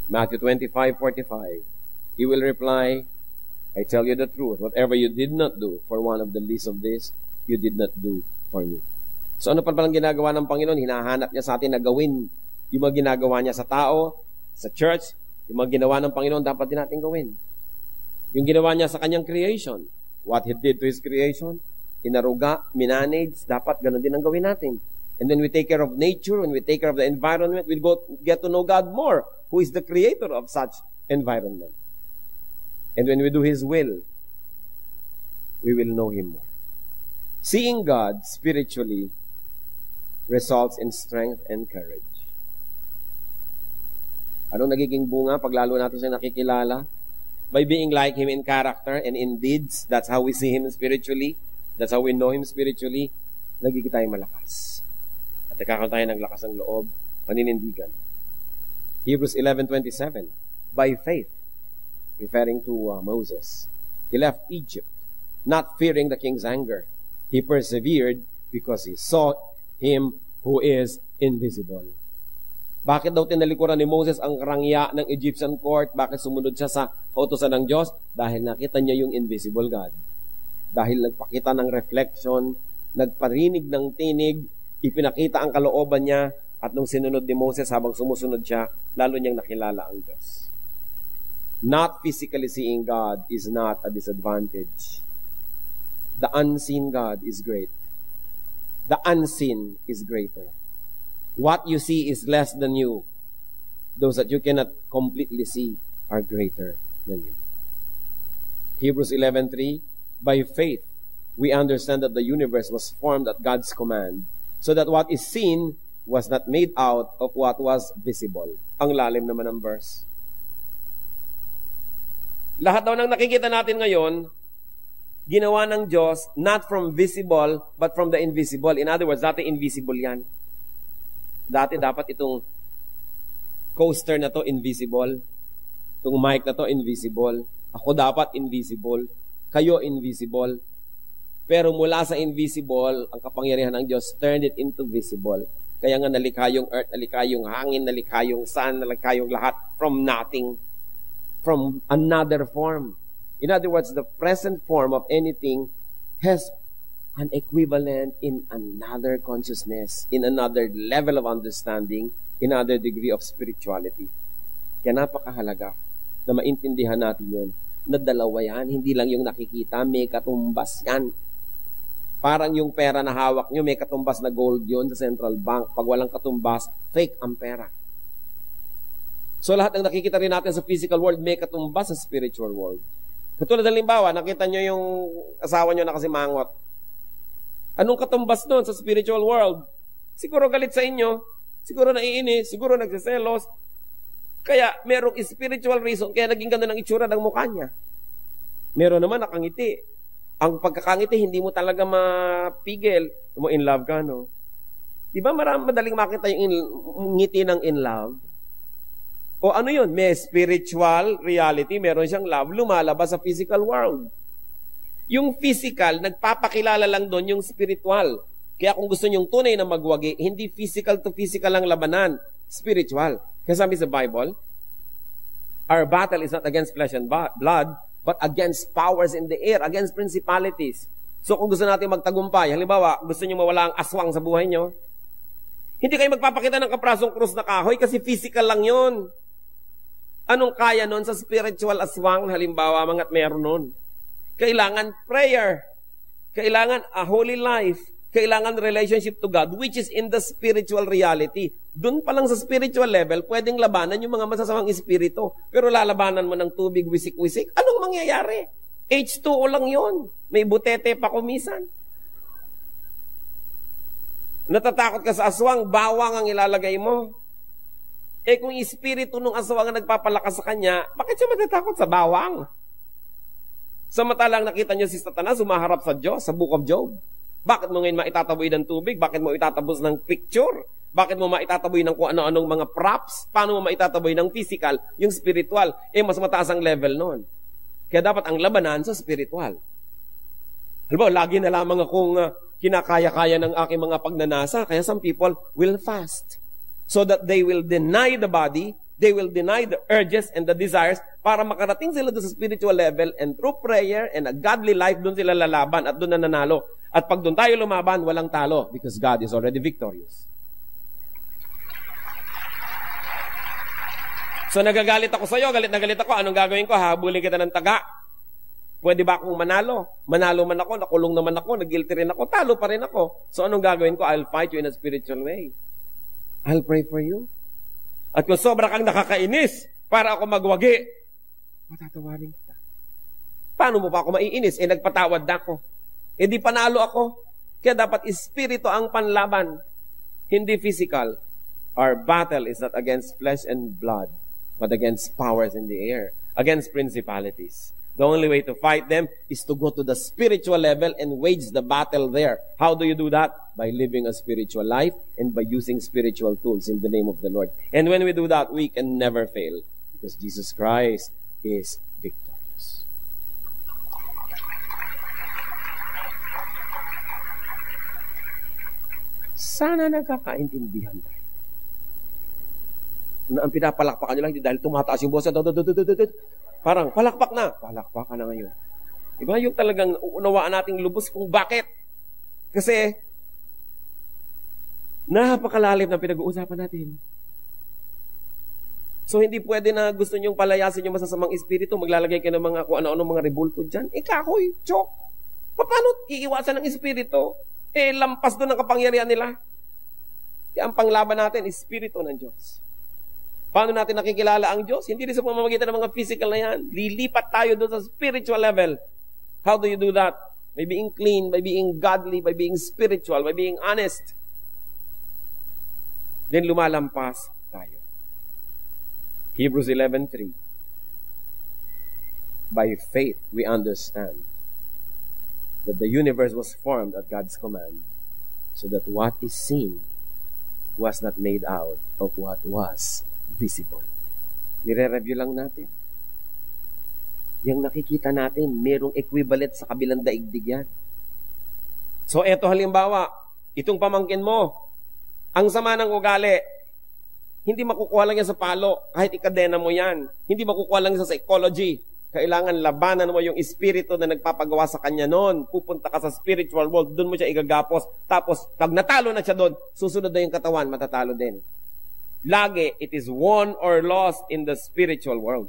Matthew 25:45. He will reply, I tell you the truth, whatever you did not do for one of the least of this, you did not do for me. So ano pa palang ginagawa ng Panginoon? Hinahanap niya sa atin na gawin yung mga ginagawa niya sa tao, sa church, yung mga ginawa ng Panginoon, dapat din natin gawin. Yung ginawa niya sa kanyang creation, what He did to His creation, inaruga, minanage, dapat ganun din ang gawin natin. And then we take care of nature, when we take care of the environment, we get to know God more, who is the creator of such environment. And when we do His will, we will know Him more. Seeing God spiritually results in strength and courage. Anong nagiging bunga pag lalo natin siya nakikilala? By being like Him in character and in deeds, that's how we see Him spiritually. That's how we know Him spiritually. Nagiging tayong malakas. At nagkakaroon tayo ng lakas ng loob, paninindigan. Hebrews 11:27. By faith, referring to Moses, he left Egypt, not fearing the king's anger. He persevered because he saw Him who is invisible. Bakit daw tinalikuran ni Moses ang karangya ng Egyptian court? Bakit sumunod siya sa kautusan ng Diyos? Dahil nakita niya yung invisible God. Dahil nagpakita ng reflection, nagparinig ng tinig, ipinakita ang kalooban niya, at nung sinunod ni Moses habang sumusunod siya, lalo niyang nakilala ang Diyos. Not physically seeing God is not a disadvantage. The unseen God is great. The unseen is greater. What you see is less than you. Those that you cannot completely see are greater than you. Hebrews 11:3. By faith, we understand that the universe was formed at God's command, so that what is seen was not made out of what was visible. Ang lalim naman ng verse. Lahat daw ng nakikita natin ngayon, ginawa ng Diyos not from visible, but from the invisible. In other words, dati invisible yan. Dati dapat itong coaster na to invisible. Itong mic na to invisible. Ako dapat invisible. Kayo invisible. Pero mula sa invisible, ang kapangyarihan ng Diyos turned it into visible. Kaya nga nalikha yung earth, nalikha yung hangin, nalikha yung sun, nalikha yung lahat from nothing. From another form. In other words, the present form of anything has an equivalent in another consciousness, in another level of understanding, in another degree of spirituality. Kaya napakahalaga na maintindihan natin yun, na dalawa yan, hindi lang yung nakikita, may katumbas yan. Parang yung pera na hawak nyo, may katumbas na gold yun sa central bank. Pag walang katumbas, fake ang pera. So lahat ng nakikita rin natin sa physical world, may katumbas sa spiritual world. Katulad halimbawa, nakita nyo yung asawa nyo na kasi mangot. Anong katumbas doon sa spiritual world? Siguro galit sa inyo, siguro naiinis, siguro nagsiselos. Kaya merong spiritual reason kaya naging ganda ng itsura ng mukha niya. Meron naman nakangiti. Ang pagkakangiti, hindi mo talaga mapigil. Mo in love ka, no? Di ba madaling makita yung ngiti ng in love? O ano yun? May spiritual reality, meron siyang love, lumalabas sa physical world. Yung physical, nagpapakilala lang doon yung spiritual. Kaya kung gusto nyong tunay na magwagi, hindi physical to physical lang labanan, spiritual. Kaya sabi sa Bible, our battle is not against flesh and blood, but against powers in the air, against principalities. So kung gusto natin magtagumpay, halimbawa, gusto nyo mawala ang aswang sa buhay nyo, hindi kayo magpapakita ng kaprasong krus na kahoy kasi physical lang yun. Anong kaya nun sa spiritual aswang, halimbawa, mangat meron nun? Kailangan prayer. Kailangan a holy life. Kailangan relationship to God, which is in the spiritual reality. Doon pa lang sa spiritual level, pwedeng labanan yung mga masasamang espiritu. Pero lalabanan mo ng tubig, wisik-wisik, anong mangyayari? H2O lang yon. May butete pa kumisan. Natatakot ka sa aswang, bawang ang ilalagay mo. Eh kung espiritu ng aswang ang nagpapalakas sa kanya, bakit siya matatakot sa bawang? Samantalang nakita niyo si Satanas humaharap sa Diyos, sa Book of Job. Bakit mo ngayon maitataboy ng tubig? Bakit mo itatabos ng picture? Bakit mo maitataboy ng kung ano-anong mga props? Paano mo maitataboy ng physical, yung spiritual? Eh mas mataas ang level noon. Kaya dapat ang labanan sa spiritual. Halimbawa, lagi na lamang akong kinakaya-kaya ng aking mga pagnanasa, kaya some people will fast. So that they will deny the body, they will deny the urges and the desires para makarating sila doon sa spiritual level, and through prayer and a godly life, doon sila lalaban at doon na nanalo. At pag doon tayo lumaban, walang talo because God is already victorious. So nagagalit ako sa iyo, galit na galit ako, anong gagawin ko? Habulin kita ng taga. Pwede ba akong manalo? Manalo man ako, nakulong naman ako, nag-guilty rin ako, talo pa rin ako. So anong gagawin ko? I'll fight you in a spiritual way. I'll pray for you. At kung sobra kang nakakainis para ako magwagi, matatawarin kita. Paano mo pa ako maiinis? Eh, nagpatawad na ako. Eh, di panalo ako. Kaya dapat espiritu ang panlaban, hindi physical. Our battle is not against flesh and blood, but against powers in the air, against principalities. The only way to fight them is to go to the spiritual level and wage the battle there. How do you do that? By living a spiritual life and by using spiritual tools in the name of the Lord. And when we do that, we can never fail because Jesus Christ is victorious. Sana nagkakaintindihan tayo. Na ang pinapalakpakan nyo lang, hindi dahil tumataas yung bosa, parang palakpak na. Palakpak ka na ngayon. Diba? Yung talagang unawaan nating lubos kung bakit. Kasi, napakalalim na pinag-uusapan natin. So, hindi pwede na gusto nyong palayasin yung masasamang espiritu, maglalagay kayo ng mga kung ano-ano mga rebulto dyan. Eh, kakoy, chok. Paano iiwasan ng espiritu? Eh, lampas doon ang kapangyarihan nila. Kaya ang panglaban natin, espiritu ng Diyos. Paano natin nakikilala ang Diyos? Hindi rin sa pamamagitan ng mga physical na yan. Lilipat tayo doon sa spiritual level. How do you do that? By being clean, by being godly, by being spiritual, by being honest. Then lumalampas tayo. Hebrews 11:3. By faith, we understand that the universe was formed at God's command, so that what is seen was not made out of what was visible. Nire-review lang natin. Yung nakikita natin, merong equivalent sa kabilang daigdig yan. So, eto halimbawa, itong pamangkin mo, ang sama ng ugali, hindi makukuha lang yan sa palo, kahit ikadena mo yan. Hindi makukuha lang yan sa psychology. Kailangan labanan mo yung espiritu na nagpapagawa sa kanya noon. Pupunta ka sa spiritual world, doon mo siya igagapos. Tapos, pag natalo na siya doon, susunod na yung katawan, matatalo din. Lagi, it is won or lost in the spiritual world.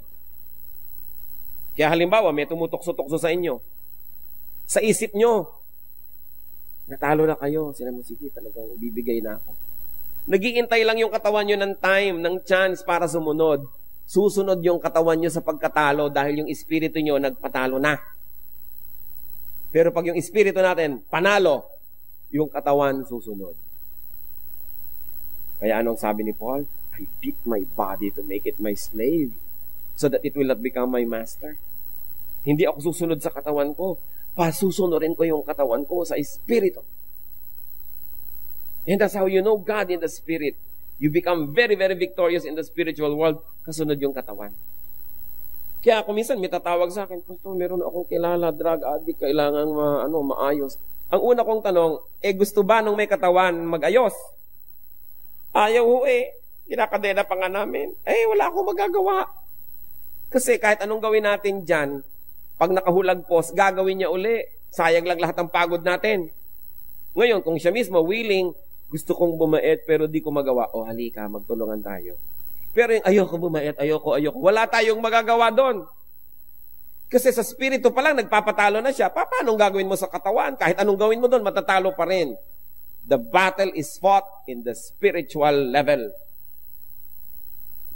Kaya halimbawa, may tumutukso-tukso sa inyo. Sa isip nyo, natalo na kayo. Sila mo, sige, talagang bibigay na ako. Nagiintay lang yung katawan nyo ng time, ng chance para sumunod. Susunod yung katawan nyo sa pagkatalo dahil yung espiritu nyo nagpatalo na. Pero pag yung espiritu natin, panalo, yung katawan susunod. Kaya anong sabi ni Paul? I beat my body to make it my slave so that it will not become my master. Hindi ako susunod sa katawan ko. Pasusunurin ko yung katawan ko sa espiritu. And that's how you know God in the spirit. You become very, very victorious in the spiritual world kasunod yung katawan. Kaya ako minsan may tatawag sa akin, Pastor, meron akong kilala, drug addict, kailangan maayos. Ang una kong tanong, gusto ba nung may katawan magayos? Ayaw kinakadena pa nga namin. Wala akong magagawa. Kasi kahit anong gawin natin dyan, pag nakahulagpos, gagawin niya uli. Sayang lang lahat ng pagod natin. Ngayon, kung siya mismo willing, gusto kong bumait pero di ko magawa, halika, magtulungan tayo. Pero yung ayoko bumayat, ayoko. Wala tayong magagawa doon. Kasi sa spirito pa lang, nagpapatalo na siya. Paano gagawin mo sa katawan? Kahit anong gawin mo doon, matatalo pa rin. The battle is fought in the spiritual level.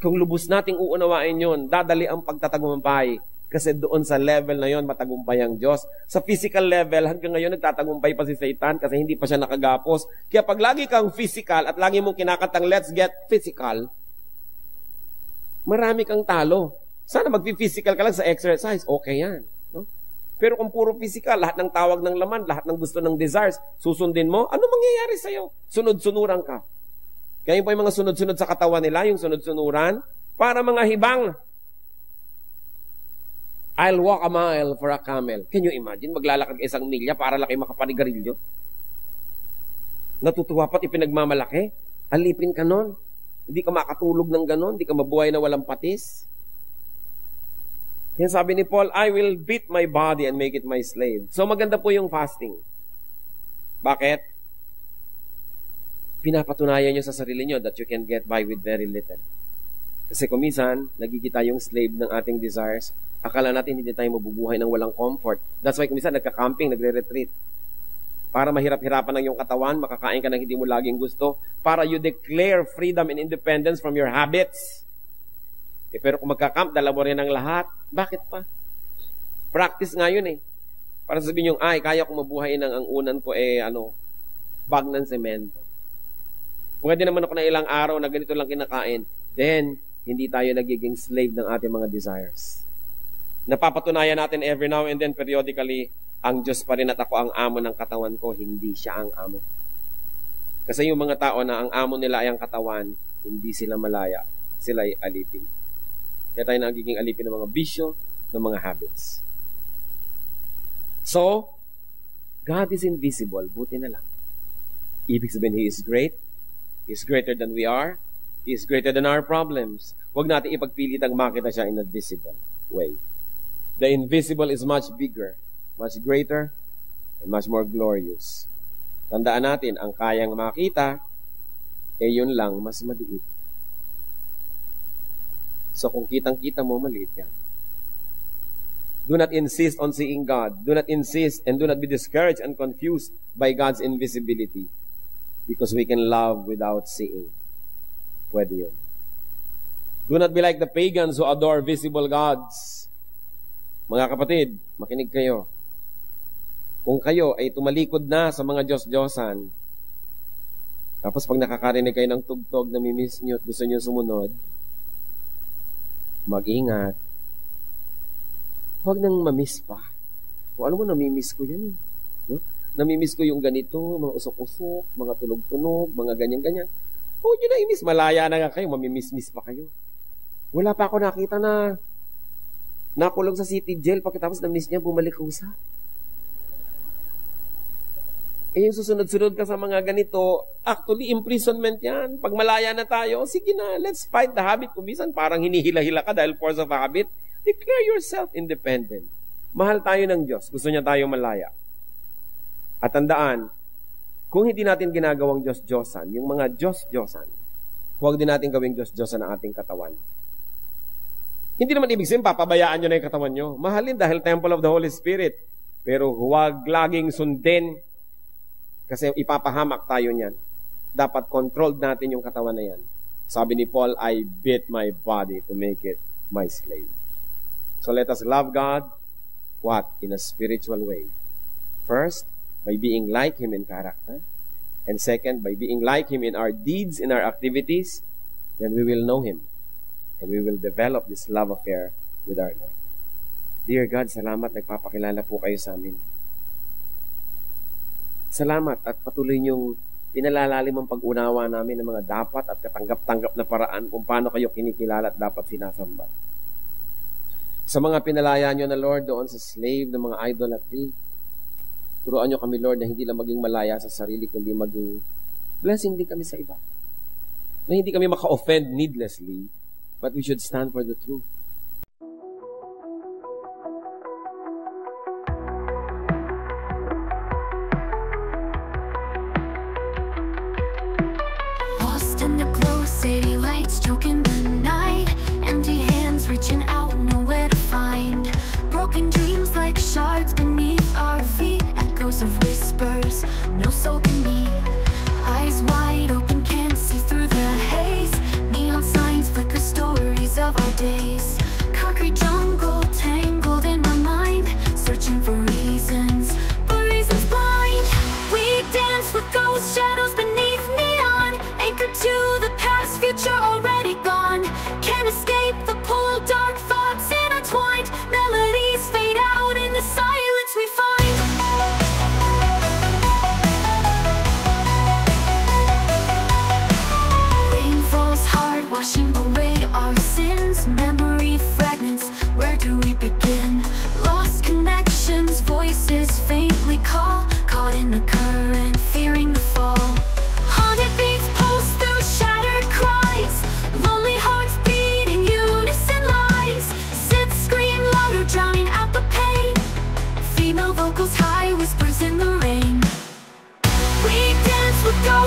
Kung lubos nating uunawain yun, dadali ang pagtatagumpay. Kasi doon sa level na yon, matagumpay ang Diyos. Sa physical level, hanggang ngayon nagtatagumpay pa si Satan kasi hindi pa siya nakagapos. Kaya pag lagi kang physical at lagi mong kinakatang let's get physical, marami kang talo. Sana mag-physical ka lang sa exercise, okay yan. No? Pero kung puro physical, lahat ng tawag ng laman, lahat ng gusto ng desires, susundin mo, ano mangyayari sa'yo? Sunod-sunuran ka. Kaya yung pa yung mga sunod-sunod sa katawan nila, yung sunod-sunuran, para mga hibang. I'll walk a mile for a camel. Can you imagine? Maglalakad ka 1 milya para lang kayo makapanigarilyo? Natutuwa pa't ipinagmamalaki? Alipin ka nun. Hindi ka makatulog ng ganon. Hindi ka mabuhay na walang patis. Kaya sabi ni Paul, I will beat my body and make it my slave. So maganda po yung fasting. Bakit? Pinapatunayan nyo sa sarili nyo that you can get by with very little. Kasi kung minsan, nagigita yung slave ng ating desires, akala natin hindi tayo mabubuhay ng walang comfort. That's why kung minsan nagka-camping, nagre-retreat. Para mahirap-hirapan ng iyong katawan, makakain ka ng hindi mo laging gusto, para you declare freedom and independence from your habits. Pero kung magka-camp, dala mo rin ang lahat. Bakit pa? Practice nga yun eh. Para sabihin yung, kaya kong mabuhay ng ang unan ko bag ng semento. Kung hindi naman ako na ilang araw na ganito lang kinakain, then, hindi tayo nagiging slave ng ating mga desires. Napapatunayan natin every now and then, periodically, ang Diyos pa rin at ako ang amo ng katawan ko, hindi siya ang amo. Kasi yung mga tao na ang amo nila ay ang katawan, hindi sila malaya. Sila ay alipin. Kaya tayo nagiging alipin ng mga bisyo, ng mga habits. So, God is invisible. Buti na lang. Ibig sabihin, He is great. He is greater than we are. He is greater than our problems. Huwag natin ipagpilitang makita siya in a visible way. The invisible is much bigger, much greater, and much more glorious. Tandaan natin, ang kayang makita, yun lang, mas maliit. So kung kitang-kita mo, maliit yan. Do not insist on seeing God. Do not insist and do not be discouraged and confused by God's invisibility. Because we can love without seeing. Pwede yun. Do not be like the pagans who adore visible gods. Mga kapatid, makinig kayo. Kung kayo ay tumalikod na sa mga Diyos-Diyosan, tapos pag nakakarinig kayo ng tugtog na mimiss nyo at gusto nyo sumunod, mag-ingat. Huwag nang mamiss pa. Kung ano mo, namimiss ko yan. No? Namimiss ko yung ganito, mga usok-usok, mga tunog-tunog, mga ganyan-ganyan. Huwag nyo na i-miss. Malaya na nga kayo, mamimiss-miss pa kayo. Wala pa ako nakita na nakulong sa city jail, pagkatapos na-miss niya, bumalik kusa. Yung susunod-sunod ka sa mga ganito, actually, imprisonment yan. Pag malaya na tayo, sige na, let's fight the habit. Kung minsan, parang hinihila-hila ka dahil force of habit, declare yourself independent. Mahal tayo ng Diyos. Gusto niya tayo malaya. At tandaan, kung hindi natin ginagawang Diyos-Diyosan, yung mga Diyos-Diyosan, huwag din natin gawing Diyos-Diyosan ang ating katawan. Hindi naman ibig sabihin, papabayaan nyo na yung katawan nyo. Mahalin dahil temple of the Holy Spirit. Pero huwag laging sundin kasi ipapahamak tayo niyan. Dapat controlled natin yung katawan na yan. Sabi ni Paul, I beat my body to make it my slave. So let us love God, what? In a spiritual way. First, by being like Him in character. And second, by being like Him in our deeds, in our activities, then we will know Him. And we will develop this love affair with our Lord. Dear God, salamat, nagpapakilala po kayo sa amin. Salamat at patuloy niyong pinalalalim ang pag-unawa namin ng mga dapat at katanggap-tanggap na paraan kung paano kayo kinikilala at dapat sinasamba. Sa mga pinalaya niyo na Lord doon sa slave ng mga idolatry, turuan niyo kami Lord na hindi lang maging malaya sa sarili kundi maging blessing din kami sa iba. Na hindi kami maka-offend needlessly, but we should stand for the truth. Lost in the glow, city lights choking the night.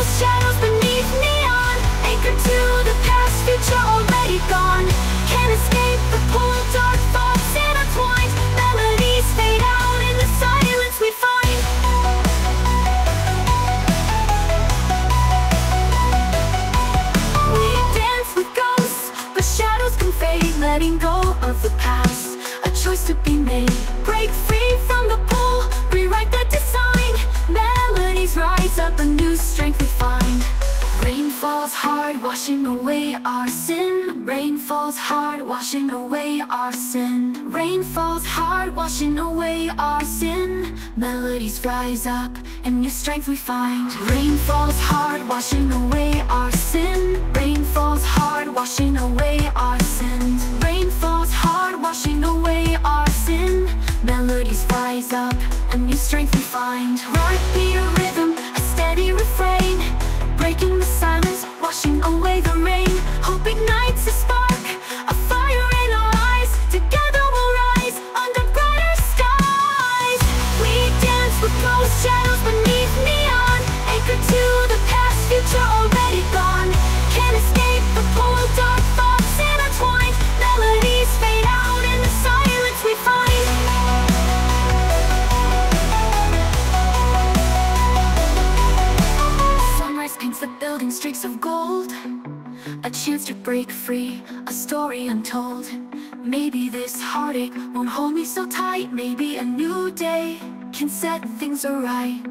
close shadows beneath neon, anchored to the past, future already gone. Can't escape the pull, dark thoughts intertwined. Melodies fade out in the silence we find. We dance with ghosts, but shadows can fade. Letting go of the past, a choice to be made. Break free from the pull, rewrite the design. Melodies rise up, a new strength we find. Rain falls hard, washing away our sin. Rain falls hard, washing away our sin. Rain falls hard, washing away our sin. Melodies rise up, and new strength we find. Rain falls hard, washing away our sin. Rain falls hard, washing away our sin. Rain falls hard, washing away our sin. Melodies rise up, a new strength we find. Heartbeat, a rhythm, a steady refrain, breaking the silence, washing away the rain. Hope ignites a spark, a fire in our eyes. Together we'll rise under brighter skies. We dance with ghost shadows beneath neon, anchored to the past, future already gone. Can't escape the pull, dark thoughts intertwined. Melodies fade out in the silence we find. Paints the building streaks of gold, a chance to break free, a story untold. Maybe this heartache won't hold me so tight. Maybe a new day can set things right.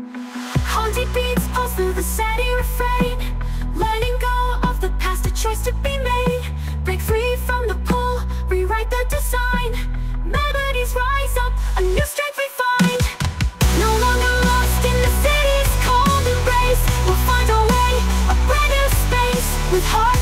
Haunting beats pulse through the steady refrain, letting go of the past, a choice to be made. Break free from the pull, rewrite the design. Melodies rise up, a new strength we find. No longer lost in the city's cold embrace, we'll find our way, a brand new space with heart.